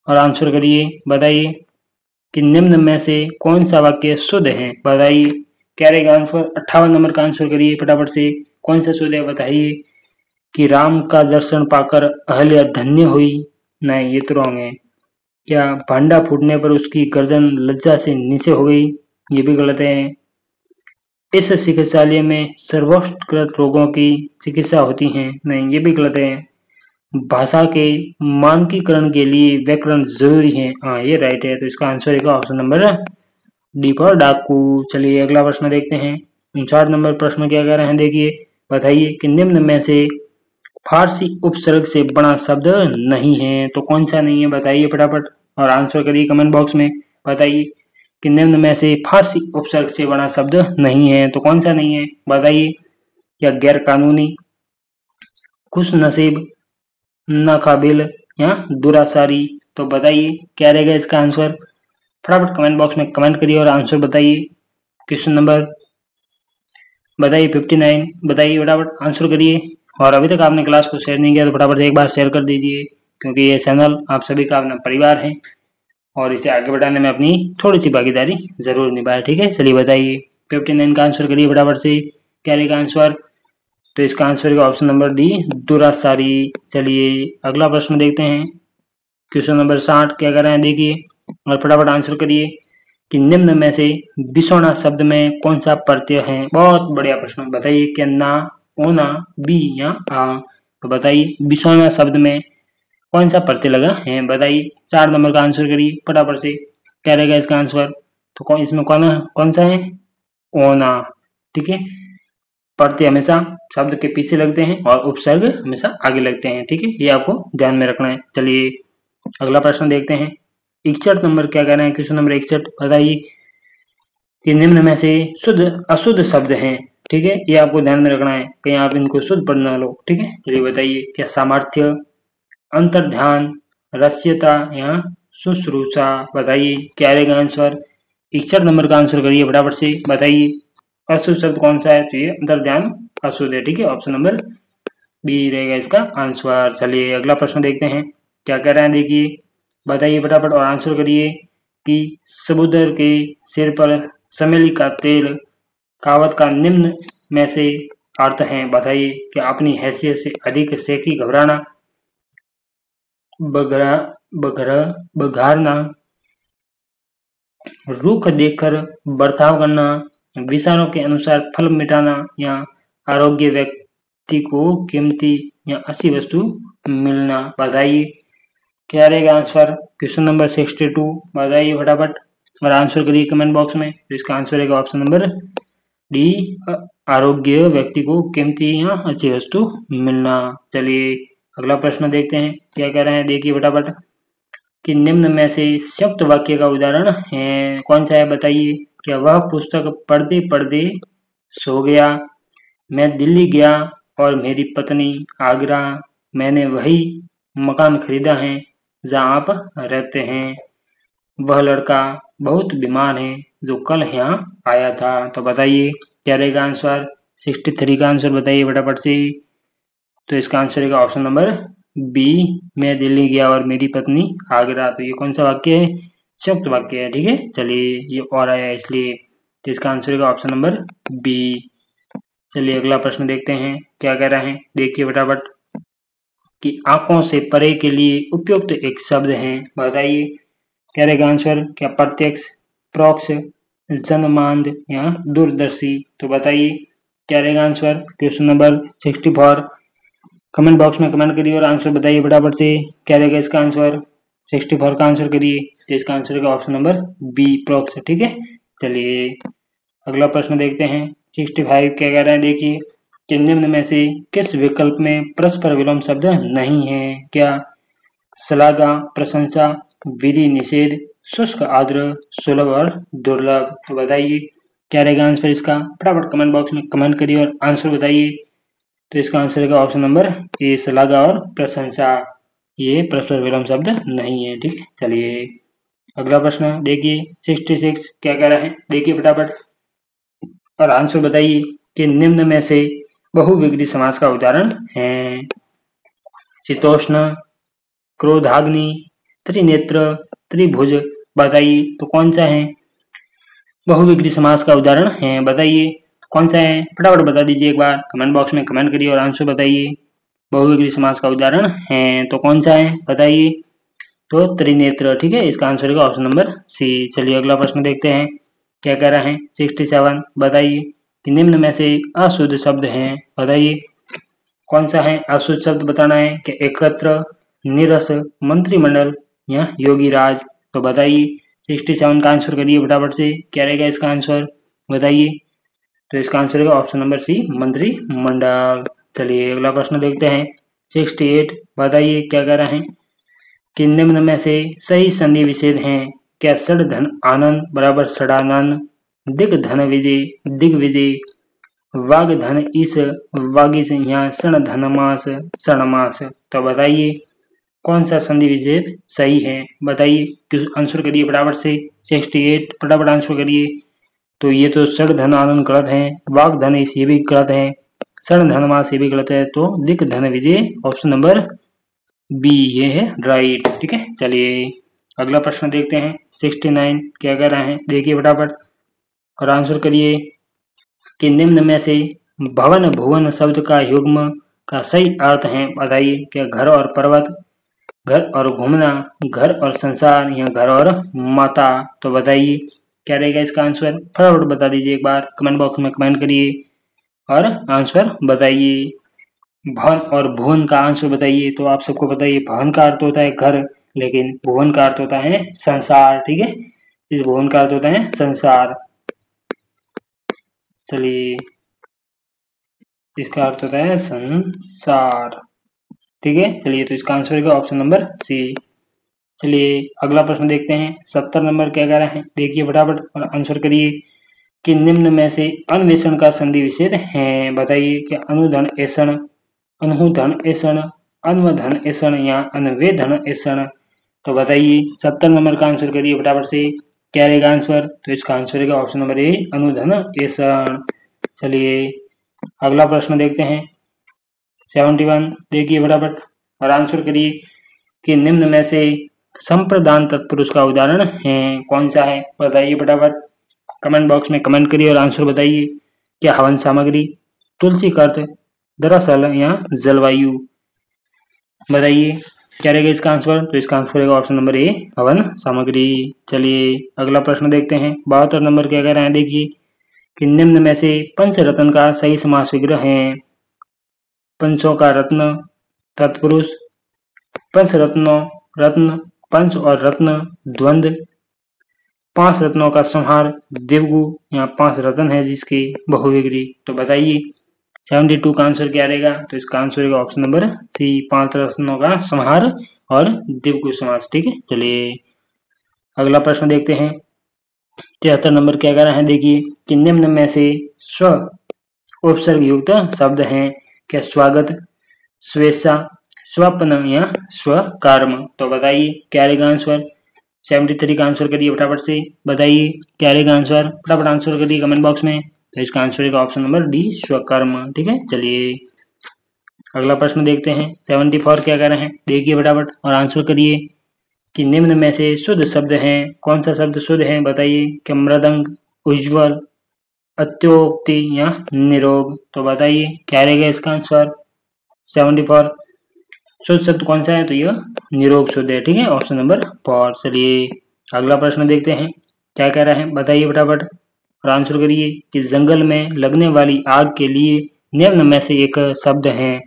[SPEAKER 1] और आंसर करिए। बताइए कि निम्न में से कौन सा वाक्य शुद्ध है? बताइए क्या रहेगा आंसर। 58 नंबर का आंसर करिए फटाफट से। कौन सा शुद्ध है बताइए। कि राम का दर्शन पाकर अहल्या धन्य हुई? नहीं, ये तो रॉन्ग है। क्या भांडा फूटने पर उसकी गर्दन लज्जा से नीचे हो गई? ये भी गलत है। इस चिकित्सालय में सर्वोत्कृष्ट रोगों की चिकित्सा होती है? नहीं, ये भी गलत है। भाषा के मानकीकरण के लिए व्याकरण जरूरी है? हाँ, ये राइट है। तो इसका आंसर है ऑप्शन नंबर डी फॉर डाकू। चलिए अगला प्रश्न देखते हैं। 59 नंबर प्रश्न क्या कह रहे हैं, देखिए। बताइए कि निम्न में से फारसी उपसर्ग से बना शब्द नहीं है तो कौन सा नहीं है? बताइए फटाफट और आंसर करिए कमेंट बॉक्स में। बताइए कि निम्न में से फारसी उपसर्ग से बना शब्द नहीं है तो कौन सा नहीं है? बताइए। या गैर कानूनी, खुश नसीब, नाकाबिल या दुरासारी? तो बताइए क्या रहेगा इसका आंसर। फटाफट कमेंट बॉक्स में कमेंट करिए और आंसर बताइए। क्वेश्चन नंबर बताइए 59, बताइए फटाफट आंसर करिए। और अभी तक आपने क्लास को शेयर नहीं किया तो फटाफट एक बार शेयर कर दीजिए, क्योंकि ये चैनल आप सभी का अपना परिवार है और इसे आगे बढ़ाने में अपनी थोड़ी सी भागीदारी जरूर निभाए। ठीक है, चलिए बताइए 59 का आंसर करिए फटाफट से। क्या रहेगा आंसर। तो इसका आंसर है ऑप्शन नंबर डी, दुरासारी। चलिए अगला प्रश्न देखते हैं। क्वेश्चन नंबर 60 क्या कर रहे हैं, देखिए और फटाफट आंसर करिए। कि निम्न में से बिसौना शब्द में कौन सा प्रत्यय है? बहुत बढ़िया प्रश्न, बताइए। क्या ना, ओना, बी या आ? तो बताइए बिसौना शब्द में कौन सा प्रत्यय लगा है? बताइए। 4 नंबर का आंसर करिए फटाफट से। क्या रहेगा इसका आंसर। तो कौन इसमें कौन सा है? ओना। ठीक है, प्रत्यय हमेशा शब्द के पीछे लगते हैं और उपसर्ग हमेशा आगे लगते हैं। ठीक है, ये आपको ध्यान में रखना है। चलिए अगला प्रश्न देखते हैं। 61 नंबर क्या कह रहे हैं, क्वेश्चन नंबर 61। बताइए कि निम्न में से शुद्ध अशुद्ध शब्द हैं। ठीक है, ये आपको ध्यान में रखना है, कहीं आप इनको शुद्ध पढ़ ना लो। ठीक है, चलिए बताइए। क्या सामर्थ्य, अंतर्ध्यान, रस्यता या शुश्रूषा? बताइए क्या रहेगा आंसर। 61 नंबर का आंसर करिए फटाफट से। बताइए अशुद्ध शब्द कौन सा है। तो ये अंतर्ध्यान अशुद्ध है। ठीक है, ऑप्शन नंबर बी रहेगा इसका आंसर। चलिए अगला प्रश्न देखते हैं क्या कह रहे हैं, देखिए। बताइए फटाफट और आंसर करिए। कि समुद्र के सिर पर चमेली का तेल कहावत का निम्न में से अर्थ है? बताइए। कि अपनी हैसियत से अधिक सेकी घबराना, बघरा बघरा बघारना, रुख देखकर बर्ताव करना, विचारों के अनुसार फल मिटाना या आरोग्य व्यक्ति को कीमती या अच्छी वस्तु मिलना? बताइए क्या रहेगा आंसर। क्वेश्चन नंबर 62, बताइए फटाफट और आंसर करिए कमेंट बॉक्स में। तो इसका आंसर रहेगा ऑप्शन नंबर डी, आरोग्य व्यक्ति को कीमती या अच्छी वस्तु मिलना। चलिए अगला प्रश्न देखते हैं क्या कह रहे हैं, देखिए फटाफट। कि निम्न में से संयुक्त वाक्य का उदाहरण है कौन सा है? बताइए। क्या वह पुस्तक पढ़ते पढ़ते सो गया, मैं दिल्ली गया, और मेरी पत्नी आगरा, मैंने वही मकान खरीदा है जहाँ आप रहते हैं। वह लड़का बहुत बीमार है जो कल यहाँ आया था। तो बताइए क्या रहेगा आंसर। 63 का आंसर बताइए फटाफट से। तो इसका आंसर रहेगा ऑप्शन नंबर बी, मैं दिल्ली गया और मेरी पत्नी आगरा। तो ये कौन सा वाक्य है, संयुक्त वाक्य है, ठीक है। चलिए ये और आया इसलिए, तो इसका आंसर रहेगा ऑप्शन नंबर बी। चलिए अगला प्रश्न देखते हैं क्या कह रहा है, देखिए फटाफट कि आंखों से परे के लिए उपयुक्त एक शब्द है। बताइए क्या रहेगा आंसर, क्या प्रत्यक्ष, प्रोक्ष, जनमांद या दूरदर्शी। तो बताइए क्या रहेगा answer. Question number 64 comment box में कमेंट करिए और आंसर बताइए फटाफट से क्या रहेगा इसका आंसर। 64 का आंसर करिए, तो इसका आंसर का ऑप्शन नंबर बी, प्रोक्ष, ठीक है। चलिए अगला प्रश्न देखते हैं 65 क्या कह रहे हैं, देखिए कि निम्न में से किस विकल्प में परस्पर विलोम शब्द नहीं है। क्या श्लाघा, प्रशंसा, विधि निषेध, शुष्क आद्र, सुलभ और दुर्लभ। तो बताइए क्या रहेगा आंसर इसका। फटाफट कमेंट बॉक्स में कमेंट करिए और आंसर बताइए। तो इसका आंसर का ऑप्शन नंबर ए, श्लाघा और प्रशंसा। ये परस्पर विलोम शब्द नहीं है, ठीक है। चलिए अगला प्रश्न देखिए 66 क्या कह रहा है, देखिए फटाफट और आंसर बताइए कि निम्न में से बहुविग्री समास का उदाहरण है। शीतोष्ण, क्रोधाग्नि, त्रिनेत्र, त्रिभुज। बताइए तो कौन सा है बहुविग्री समास का उदाहरण है। बताइए कौन सा है, फटाफट बता दीजिए एक बार, कमेंट बॉक्स में कमेंट करिए और आंसर बताइए। बहुविग्री समास का उदाहरण है तो कौन सा है बताइए। तो त्रिनेत्र, ठीक है। इसका आंसर होगा ऑप्शन नंबर सी। चलिए अगला प्रश्न देखते हैं क्या कह रहा है 67 बताइए कि निम्न में से अशुद्ध शब्द हैं। बताइए कौन सा है अशुद्ध शब्द, बताना है कि एकत्र, निरस, मंत्रिमंडल या योगी राज। तो बताइए 67 का आंसर करिए फटाफट से क्या रहेगा इसका आंसर बताइए। तो इसका आंसर रहेगा ऑप्शन नंबर सी, मंत्रिमंडल। चलिए अगला प्रश्न देखते हैं 68 बताइए क्या कह रहा है कि निम्न में से सही संधि विच्छेद हैं। क्या षड धन आनंद बराबर षडानंद, दिग धन विजय दिग्विजय, वाग धन ईस वागिस या क्षण धन मास क्षणमास। तो बताइए कौन सा संधि विच्छेद सही है बताइए, आंसर करिए फटाफट से 68 फटाफट आंसर करिए। तो ये तो षड धन आनंद गलत है, वाग धन ईस ये भी गलत है, क्षण धन मास ये भी गलत है, तो दिग धन विजय ऑप्शन नंबर बी ये है राइट, ठीक है। चलिए अगला प्रश्न देखते हैं 69 क्या कह रहा है, देखिए फटाफट और आंसर करिए कि निम्न में से भवन भुवन शब्द का युग्म का सही अर्थ है। बताइए क्या घर और पर्वत, घर और घूमना, घर और संसार या घर और माता। तो बताइए क्या रहेगा इसका आंसर, फटाफट बता दीजिए एक बार, कमेंट बॉक्स में कमेंट करिए और आंसर बताइए। भवन और भुवन का आंसर बताइए। तो आप सबको बताइए भवन का अर्थ होता है घर, लेकिन भुवन का अर्थ होता है संसार, ठीक है। इस भुवन का अर्थ होता है संसार। चलिए इसका अर्थ होता है संसार, ठीक है। चलिए तो इसका आंसर होगा ऑप्शन नंबर सी। चलिए अगला प्रश्न देखते हैं 70 नंबर क्या कह रहा है, देखिए फटाफट और आंसर करिए कि निम्न में से अन्वेषण का संधि विच्छेद है। बताइए कि अनुधन ऐसण, अनहुधन ऐसण, अन्वधन ऐसण या अन्वेधन ऐसण। तो बताइए 70 नंबर का आंसर करिए फटाफट से क्या रहेगा आंसर। तो इसका आंसर रहेगा ऑप्शन नंबर ए, अनुधन ऐसण। चलिए अगला प्रश्न देखते हैं 71 देखिए फटाफट और आंसर करिए कि निम्न में से संप्रदान तत्पुरुष का उदाहरण है। कौन सा है बताइए फटाफट, कमेंट बॉक्स में कमेंट करिए और आंसर बताइए। क्या हवन सामग्री, तुलसी कर्त, दरअसल या जलवायु। बताइए क्या रहेगा इसका आंसर। तो इसका आंसर रहेगा ऑप्शन नंबर ए, हवन सामग्री। चलिए अगला प्रश्न देखते हैं 72 नंबर क्या कह रहे हैं, देखिए कि निम्न में से पंच रत्न का सही समास विग्रह है। पंचों का रत्न, तत्पुरुष, पंच रत्नों, रत्न, पंच और रत्न, द्वंद्व, पांच रत्नों का संहार, देवगु या पांच रत्न है जिसकी बहुविग्री। तो बताइए 72 का आंसर क्या रहेगा। तो इसका आंसर रहेगा ऑप्शन नंबर सी, पांच रत्नों का संहार और देवगु समास, ठीक है। चलिए अगला प्रश्न देखते हैं 73 नंबर क्या कह रहा है, देखिए कि निम्न में से स्व उपसर्ग युक्त शब्द हैं। क्या स्वागत, स्वेच्छा, स्वप्न या स्वकर्म। तो बताइए क्या रहेगा आंसर। 73 का आंसर करिए फटाफट से, बताइए क्या रहेगा आंसर, फटाफट आंसर करिए कमेंट बॉक्स में। तो इसका आंसर रहेगा ऑप्शन नंबर डी, स्वकर्म। ठीक है, चलिए अगला प्रश्न देखते हैं। 74 क्या कह रहे हैं, देखिए फटाफट और आंसर करिए कि निम्न में से शुद्ध शब्द हैं, कौन सा शब्द शुद्ध है बताइए। क्या मृदंग, उज्ज्वल, अत्योक्ति या निरोग। तो बताइए क्या रहेगा इसका आंसर। 74 शुद्ध शब्द कौन सा है, तो यह निरोग शुद्ध है। ठीक है, ऑप्शन नंबर 4। चलिए अगला प्रश्न देखते हैं क्या कह रहा है, बताइए फटाफट और आंसर करिए कि जंगल में लगने वाली आग के लिए निम्न में से एक शब्द है।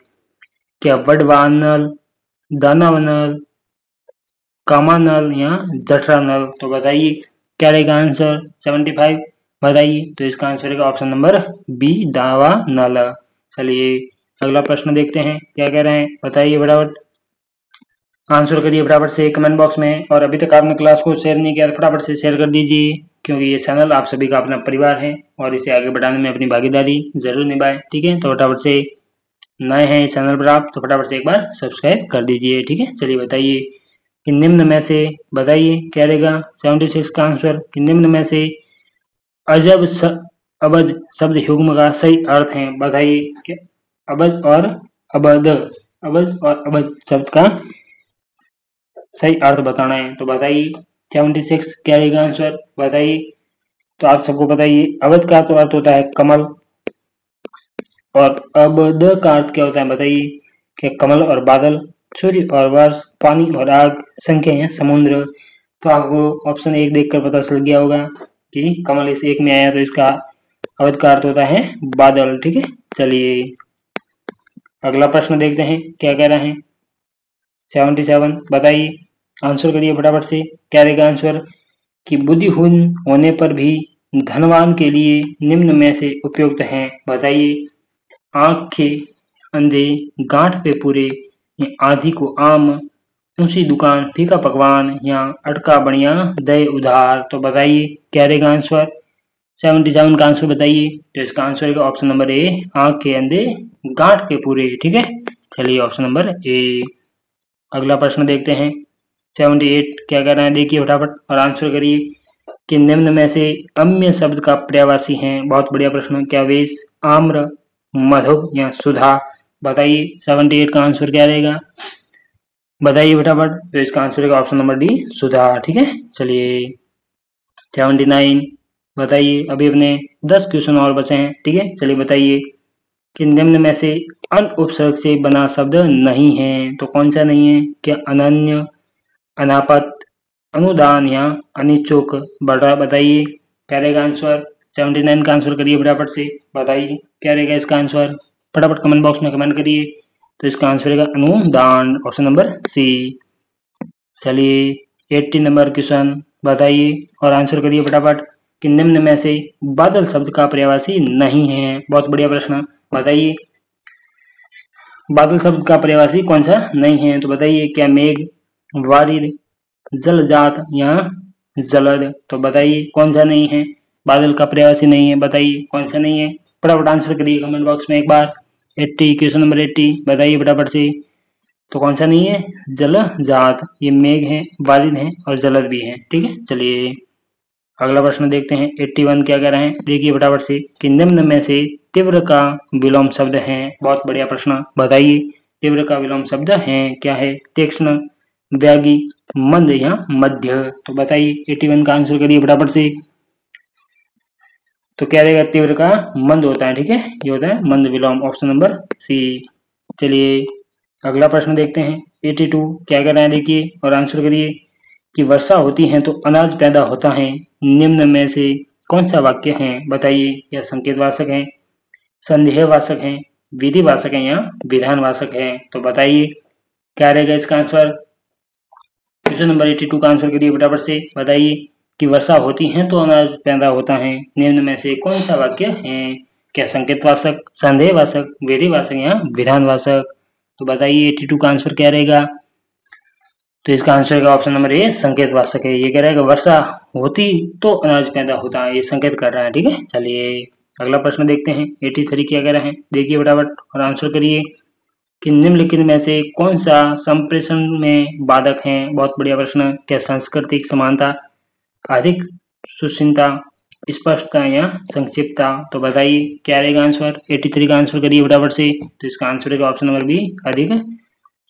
[SPEAKER 1] क्या बड़वानल, दानावनल, कामानल या जठरानल। तो बताइए क्या रहेगा आंसर। 75 बताइए। तो इसका आंसर रहेगा ऑप्शन नंबर बी, दावानल। चलिए अगला प्रश्न देखते हैं क्या कह रहे हैं, बताइए फटाफट आंसर करिए फटाफट से कमेंट बॉक्स में। और अभी तक आपने क्लास को शेयर नहीं किया तो फटाफट से शेयर कर दीजिए, क्योंकि ये चैनल आप सभी का अपना परिवार है और इसे आगे बढ़ाने में अपनी भागीदारी जरूर निभाएं। ठीक है, तो फटाफट से नए हैं इस चैनल पर आप तो फटाफट से एक बार सब्सक्राइब कर दीजिए। ठीक है, चलिए बताइए कि निम्न में से, बताइए क्या रहेगा 76 का आंसर, कि निम्न में से अजब अबध शब्द युग्म का सही अर्थ है। बताइए कि अबज और अबध, अबज और अबध शब्द का सही अर्थ बताना है। तो बताइए 76 क्या रहेगा आंसर, बताइए। तो आप सबको बताइए अवध का तो अर्थ होता है कमल, और अबध का अर्थ क्या होता है बताइए। कि कमल और बादल, सूर्य और वर्ष, पानी और आग, संख्या या समुद्र। तो आपको ऑप्शन 1 देखकर पता चल गया होगा कि कमल इस एक में आया, तो इसका अवध का अर्थ होता है बादल। ठीक है, चलिए अगला प्रश्न देखते हैं क्या कह रहे हैं। 77 बताइए, आंसर करिए फटाफट से क्या रहेगा आंसर। कि बुद्धिहीन होने पर भी धनवान के लिए निम्न में से उपयुक्त हैं। बताइए आँख के अंधे, गांठ पे पूरे, या आधी को आम, ऊंची दुकान, फीका पकवान या अटका बढ़िया दे उधार। तो बताइए क्या रहेगा आंसर। 77 का आंसर बताइए। तो इसका आंसर रहेगा ऑप्शन नंबर ए, आँख के अंधे, गांठ के पूरे। ठीक है, चलिए ऑप्शन नंबर ए। अगला प्रश्न देखते हैं 78 क्या कह रहे हैं, देखिए फटाफट और आंसर करिए कि निम्न में से अम्य शब्द का पर्यायवाची है। बहुत बढ़िया प्रश्न। क्या वेश, आम्र, मधु या सुधा। बताइए 78 का आंसर क्या रहेगा, बताइए फटाफट। तो इसका आंसर रहेगा ऑप्शन नंबर डी, सुधा। ठीक है, चलिए 79 बताइए। अभी अपने 10 क्वेश्चन और बचे हैं। ठीक है, चलिए बताइए कि निम्न में से अन उपसर्ग से बना शब्द नहीं है। तो कौन सा नहीं है। क्या अनन्य, अनापत, अनुदान या अनिच्छुक। बताइए क्या रहेगा आंसर। 79 का आंसर करिए फटाफट से, बताइए क्या रहेगा इसका आंसर, फटाफट कमेंट बॉक्स में कमेंट करिए। तो इसका आंसर रहेगा अनुदान, ऑप्शन नंबर सी। चलिए 80 नंबर क्वेश्चन बताइए और आंसर करिए फटाफट कि निम्न में से बादल शब्द का पर्यायवाची नहीं है। बहुत बढ़िया प्रश्न, बताइए बादल शब्द का पर्यायवाची कौन सा नहीं है। तो बताइए क्या मेघ, वारिद, जलजात या जलद। तो बताइए कौन सा नहीं है, बादल का पर्यायवाची नहीं है, बताइए कौन सा नहीं है, फटाफट आंसर करिए कमेंट बॉक्स में एक बार। 80 क्वेश्चन नंबर 80 बताइए फटाफट से। तो कौन सा नहीं है, जलजात। ये मेघ है, वारिद है और जलद भी है। ठीक है, चलिए अगला प्रश्न देखते हैं 81 क्या कह रहे हैं, देखिए फटाफट से कि निम्न में से तीव्र का विलोम शब्द है। बहुत बढ़िया प्रश्न, बताइए तीव्र का विलोम शब्द है क्या है। तीक्ष्ण, व्यागी, मंद या मध्य। तो बताइए 81 का आंसर करिए फटाफट से। तो क्या रहेगा, तीव्र का मंद होता है। ठीक है, ये होता है मंद विलोम, ऑप्शन नंबर सी। चलिए अगला प्रश्न देखते हैं 82 क्या कह रहे हैं, देखिए और आंसर करिए कि वर्षा होती है तो अनाज पैदा होता है। निम्न में से कौन सा वाक्य है, बताइए। या संकेतवाचक है, संदेहवाचक है, विधिवाचक है या विधानवाचक है। तो बताइए क्या रहेगा इसका आंसर। क्वेश्चन नंबर 82 का आंसर करिए फटाफट से, बताइए कि वर्षा होती है तो अनाज पैदा होता है। निम्न में से कौन सा वाक्य है। क्या संकेतवाचक, संदेहवाचक, विधिवाचक या विधानवाचक। तो बताइए 82 का आंसर क्या रहेगा। तो इसका आंसर का ऑप्शन नंबर ए, संकेतवाचक है। ये कह रहा है कि वर्षा होती तो अनाज पैदा होता है, ये संकेत कर रहा है। ठीक है, चलिए अगला प्रश्न देखते हैं 83 क्या कह रहे हैं, देखिए फटाफट और आंसर करिए कि निम्नलिखित में से कौन सा संप्रेषण में बाधक है। बहुत बढ़िया प्रश्न। क्या सांस्कृतिक समानता, अधिक सुचिंता, स्पष्टता या संक्षिप्तता। तो बताइए क्या रहेगा आंसर। 83 का आंसर करिए फटाफट से। तो इसका आंसर रहेगा ऑप्शन नंबर बी, अधिक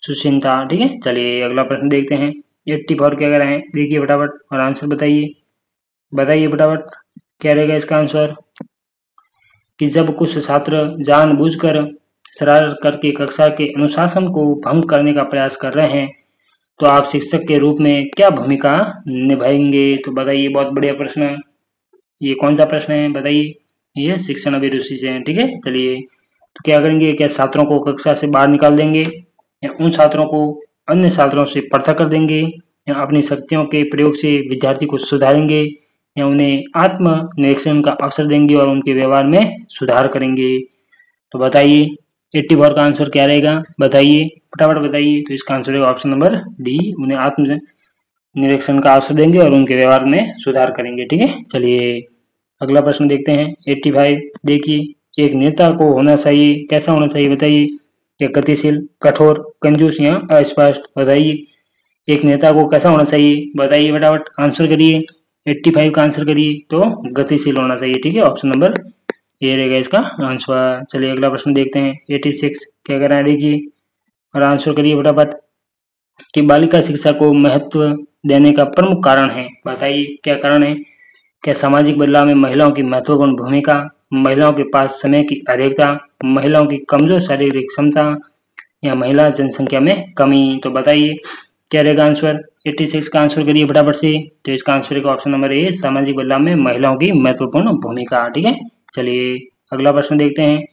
[SPEAKER 1] सुचिंता। ठीक है, चलिए अगला प्रश्न देखते हैं 84 क्या कह रहे हैं, देखिए फटाफट और आंसर बताइए। बताइए फटाफट क्या रहेगा इसका आंसर कि जब कुछ छात्र जानबूझकर शरारत करके कक्षा के अनुशासन को भंग करने का प्रयास कर रहे हैं तो आप शिक्षक के रूप में क्या भूमिका निभाएंगे। तो बताइए, बहुत बढ़िया प्रश्न। ये कौन सा प्रश्न है बताइए। ये शिक्षण अभिरुचि से है। ठीक है, चलिए तो क्या करेंगे, क्या छात्रों को कक्षा से बाहर निकाल देंगे या उन छात्रों को अन्य छात्रों से पृथक कर देंगे या अपनी शक्तियों के प्रयोग से विद्यार्थी को सुधारेंगे या उन्हें आत्म निरीक्षण का अवसर देंगे और उनके व्यवहार में सुधार करेंगे। तो बताइए 84 का आंसर क्या रहेगा, बताइए फटाफट बताइए। तो इसका आंसर रहेगा ऑप्शन नंबर डी, उन्हें आत्म निरीक्षण का अवसर देंगे और उनके व्यवहार में सुधार करेंगे। ठीक है, चलिए अगला प्रश्न देखते हैं 85। देखिए एक नेता को होना चाहिए, कैसा होना चाहिए बताइए। क्या गतिशील, कठोर, कंजूस या अस्पष्ट। बताइए एक नेता को कैसा होना चाहिए, बताइए फटाफट आंसर करिए। 85 का आंसर करिए। तो गतिशील होना चाहिए। ठीक है, ऑप्शन नंबर ये रहेगा इसका आंसर। चलिए अगला प्रश्न देखते हैं 86 क्या कर रहा है, देखिए और आंसर करिए फटाफट कि बालिका शिक्षा को महत्व देने का प्रमुख कारण है। बताइए क्या कारण है। क्या सामाजिक बदलाव में महिलाओं की महत्वपूर्ण भूमिका, महिलाओं के पास समय की अधिकता, महिलाओं की कमजोर शारीरिक क्षमता या महिला जनसंख्या में कमी। तो बताइए क्या रहेगा आंसर। 86 का आंसर करिए फटाफट से। तो इसका आंसर रहेगा ऑप्शन नंबर ए, सामाजिक बदलाव में महिलाओं की महत्वपूर्ण भूमिका। ठीक है, चलिए अगला प्रश्न देखते हैं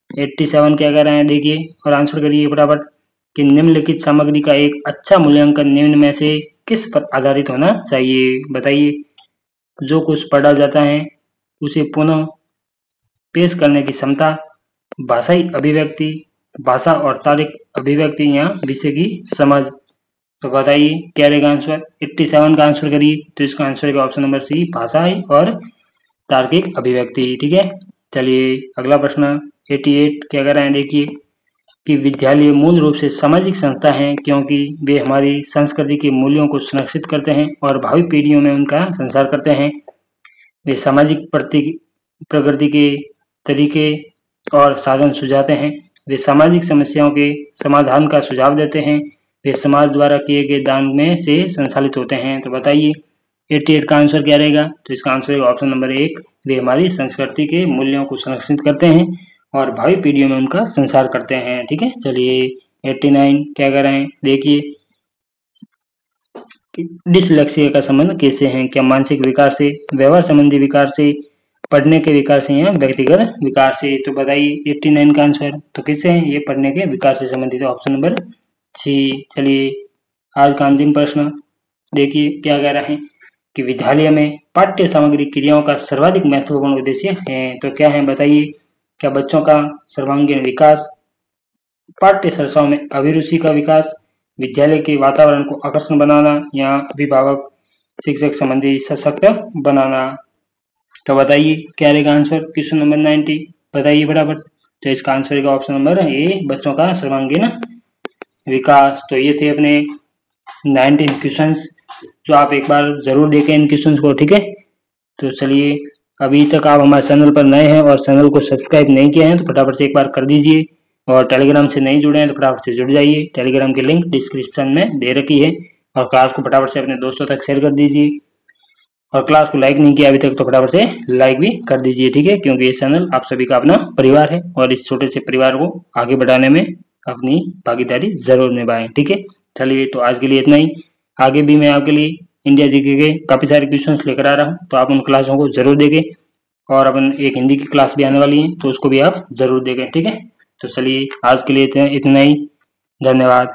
[SPEAKER 1] 87 क्या कह रहे हैं, देखिए और आंसर करिए फटाफट कि निम्नलिखित सामग्री का एक अच्छा मूल्यांकन निम्न में से किस पर आधारित होना चाहिए। बताइए जो कुछ पढ़ा जाता है उसे पुनः पेश करने की क्षमता, भाषाई अभिव्यक्ति, भाषा और तार्किक अभिव्यक्ति या विषय की समझ। तो बताइए क्या रहेगा आंसर। 87 का आंसर करिए। तो इसका आंसर रहेगा ऑप्शन नंबर सी, भाषाई और तार्किक अभिव्यक्ति। ठीक है, चलिए अगला प्रश्न 88 क्या कर रहे हैं, देखिए कि विद्यालय मूल रूप से सामाजिक संस्था हैं क्योंकि वे हमारी संस्कृति के मूल्यों को संरक्षित करते हैं और भावी पीढ़ियों में उनका संचार करते हैं। वे सामाजिक प्रगति के तरीके और साधन सुझाते हैं। वे सामाजिक समस्याओं के समाधान का सुझाव देते हैं। वे समाज द्वारा किए गए दान में से संचालित होते हैं। तो बताइए 88 का आंसर क्या रहेगा। तो इसका आंसर रहेगा ऑप्शन नंबर 1, वे हमारी संस्कृति के मूल्यों को संरक्षित करते हैं और भावी पीढ़ियों में उनका संचार करते हैं। ठीक है, चलिए 89 क्या कर रहे हैं, देखिए डिसलेक्सिया का संबंध किससे है। क्या मानसिक विकार से, व्यवहार संबंधी विकार से, पढ़ने के विकार से या व्यक्तिगत विकार से। तो बताइए 89 का आंसर तो किससे है, ये पढ़ने के विकार से संबंधित है, ऑप्शन नंबर सी। चलिए आज का अंतिम प्रश्न देखिए क्या कह रहे हैं कि विद्यालय में पाठ्य सामग्री क्रियाओं का सर्वाधिक महत्वपूर्ण उद्देश्य है। तो क्या है बताइए। क्या बच्चों का सर्वांगीण विकास, पाठ्य चर्चाओं में अभिरुचि का विकास, विद्यालय के वातावरण को आकर्षण बनाना या अभिभावक शिक्षक संबंधी सशक्त बनाना। तो बताइए क्या रहेगा आंसर। क्वेश्चन नंबर 90 बताइए फटाफट। तो इसका आंसर रहेगा ऑप्शन नंबर ए, बच्चों का सर्वांगीण विकास। तो ये थे अपने 19 क्वेश्चंस जो आप एक बार जरूर देखें इन क्वेश्चंस को। ठीक है, तो चलिए अभी तक आप हमारे चैनल पर नए हैं और चैनल को सब्सक्राइब नहीं किया है तो फटाफट से एक बार कर दीजिए और टेलीग्राम से नहीं जुड़े हैं तो फटाफट से जुड़ जाइए। टेलीग्राम की लिंक डिस्क्रिप्शन में दे रखी है और क्लास को फटाफट से अपने दोस्तों तक शेयर कर दीजिए और क्लास को लाइक नहीं किया अभी तक तो फटाफट से लाइक भी कर दीजिए। ठीक है, क्योंकि ये चैनल आप सभी का अपना परिवार है और इस छोटे से परिवार को आगे बढ़ाने में अपनी भागीदारी जरूर निभाएं। ठीक है, चलिए तो आज के लिए इतना ही। आगे भी मैं आपके लिए इंडिया जीके के काफी सारे क्वेश्चंस लेकर आ रहा हूँ तो आप उन क्लासों को जरूर देखें और अपन एक हिंदी की क्लास भी आने वाली है तो उसको भी आप जरूर देखें। ठीक है, तो चलिए आज के लिए इतना ही, धन्यवाद।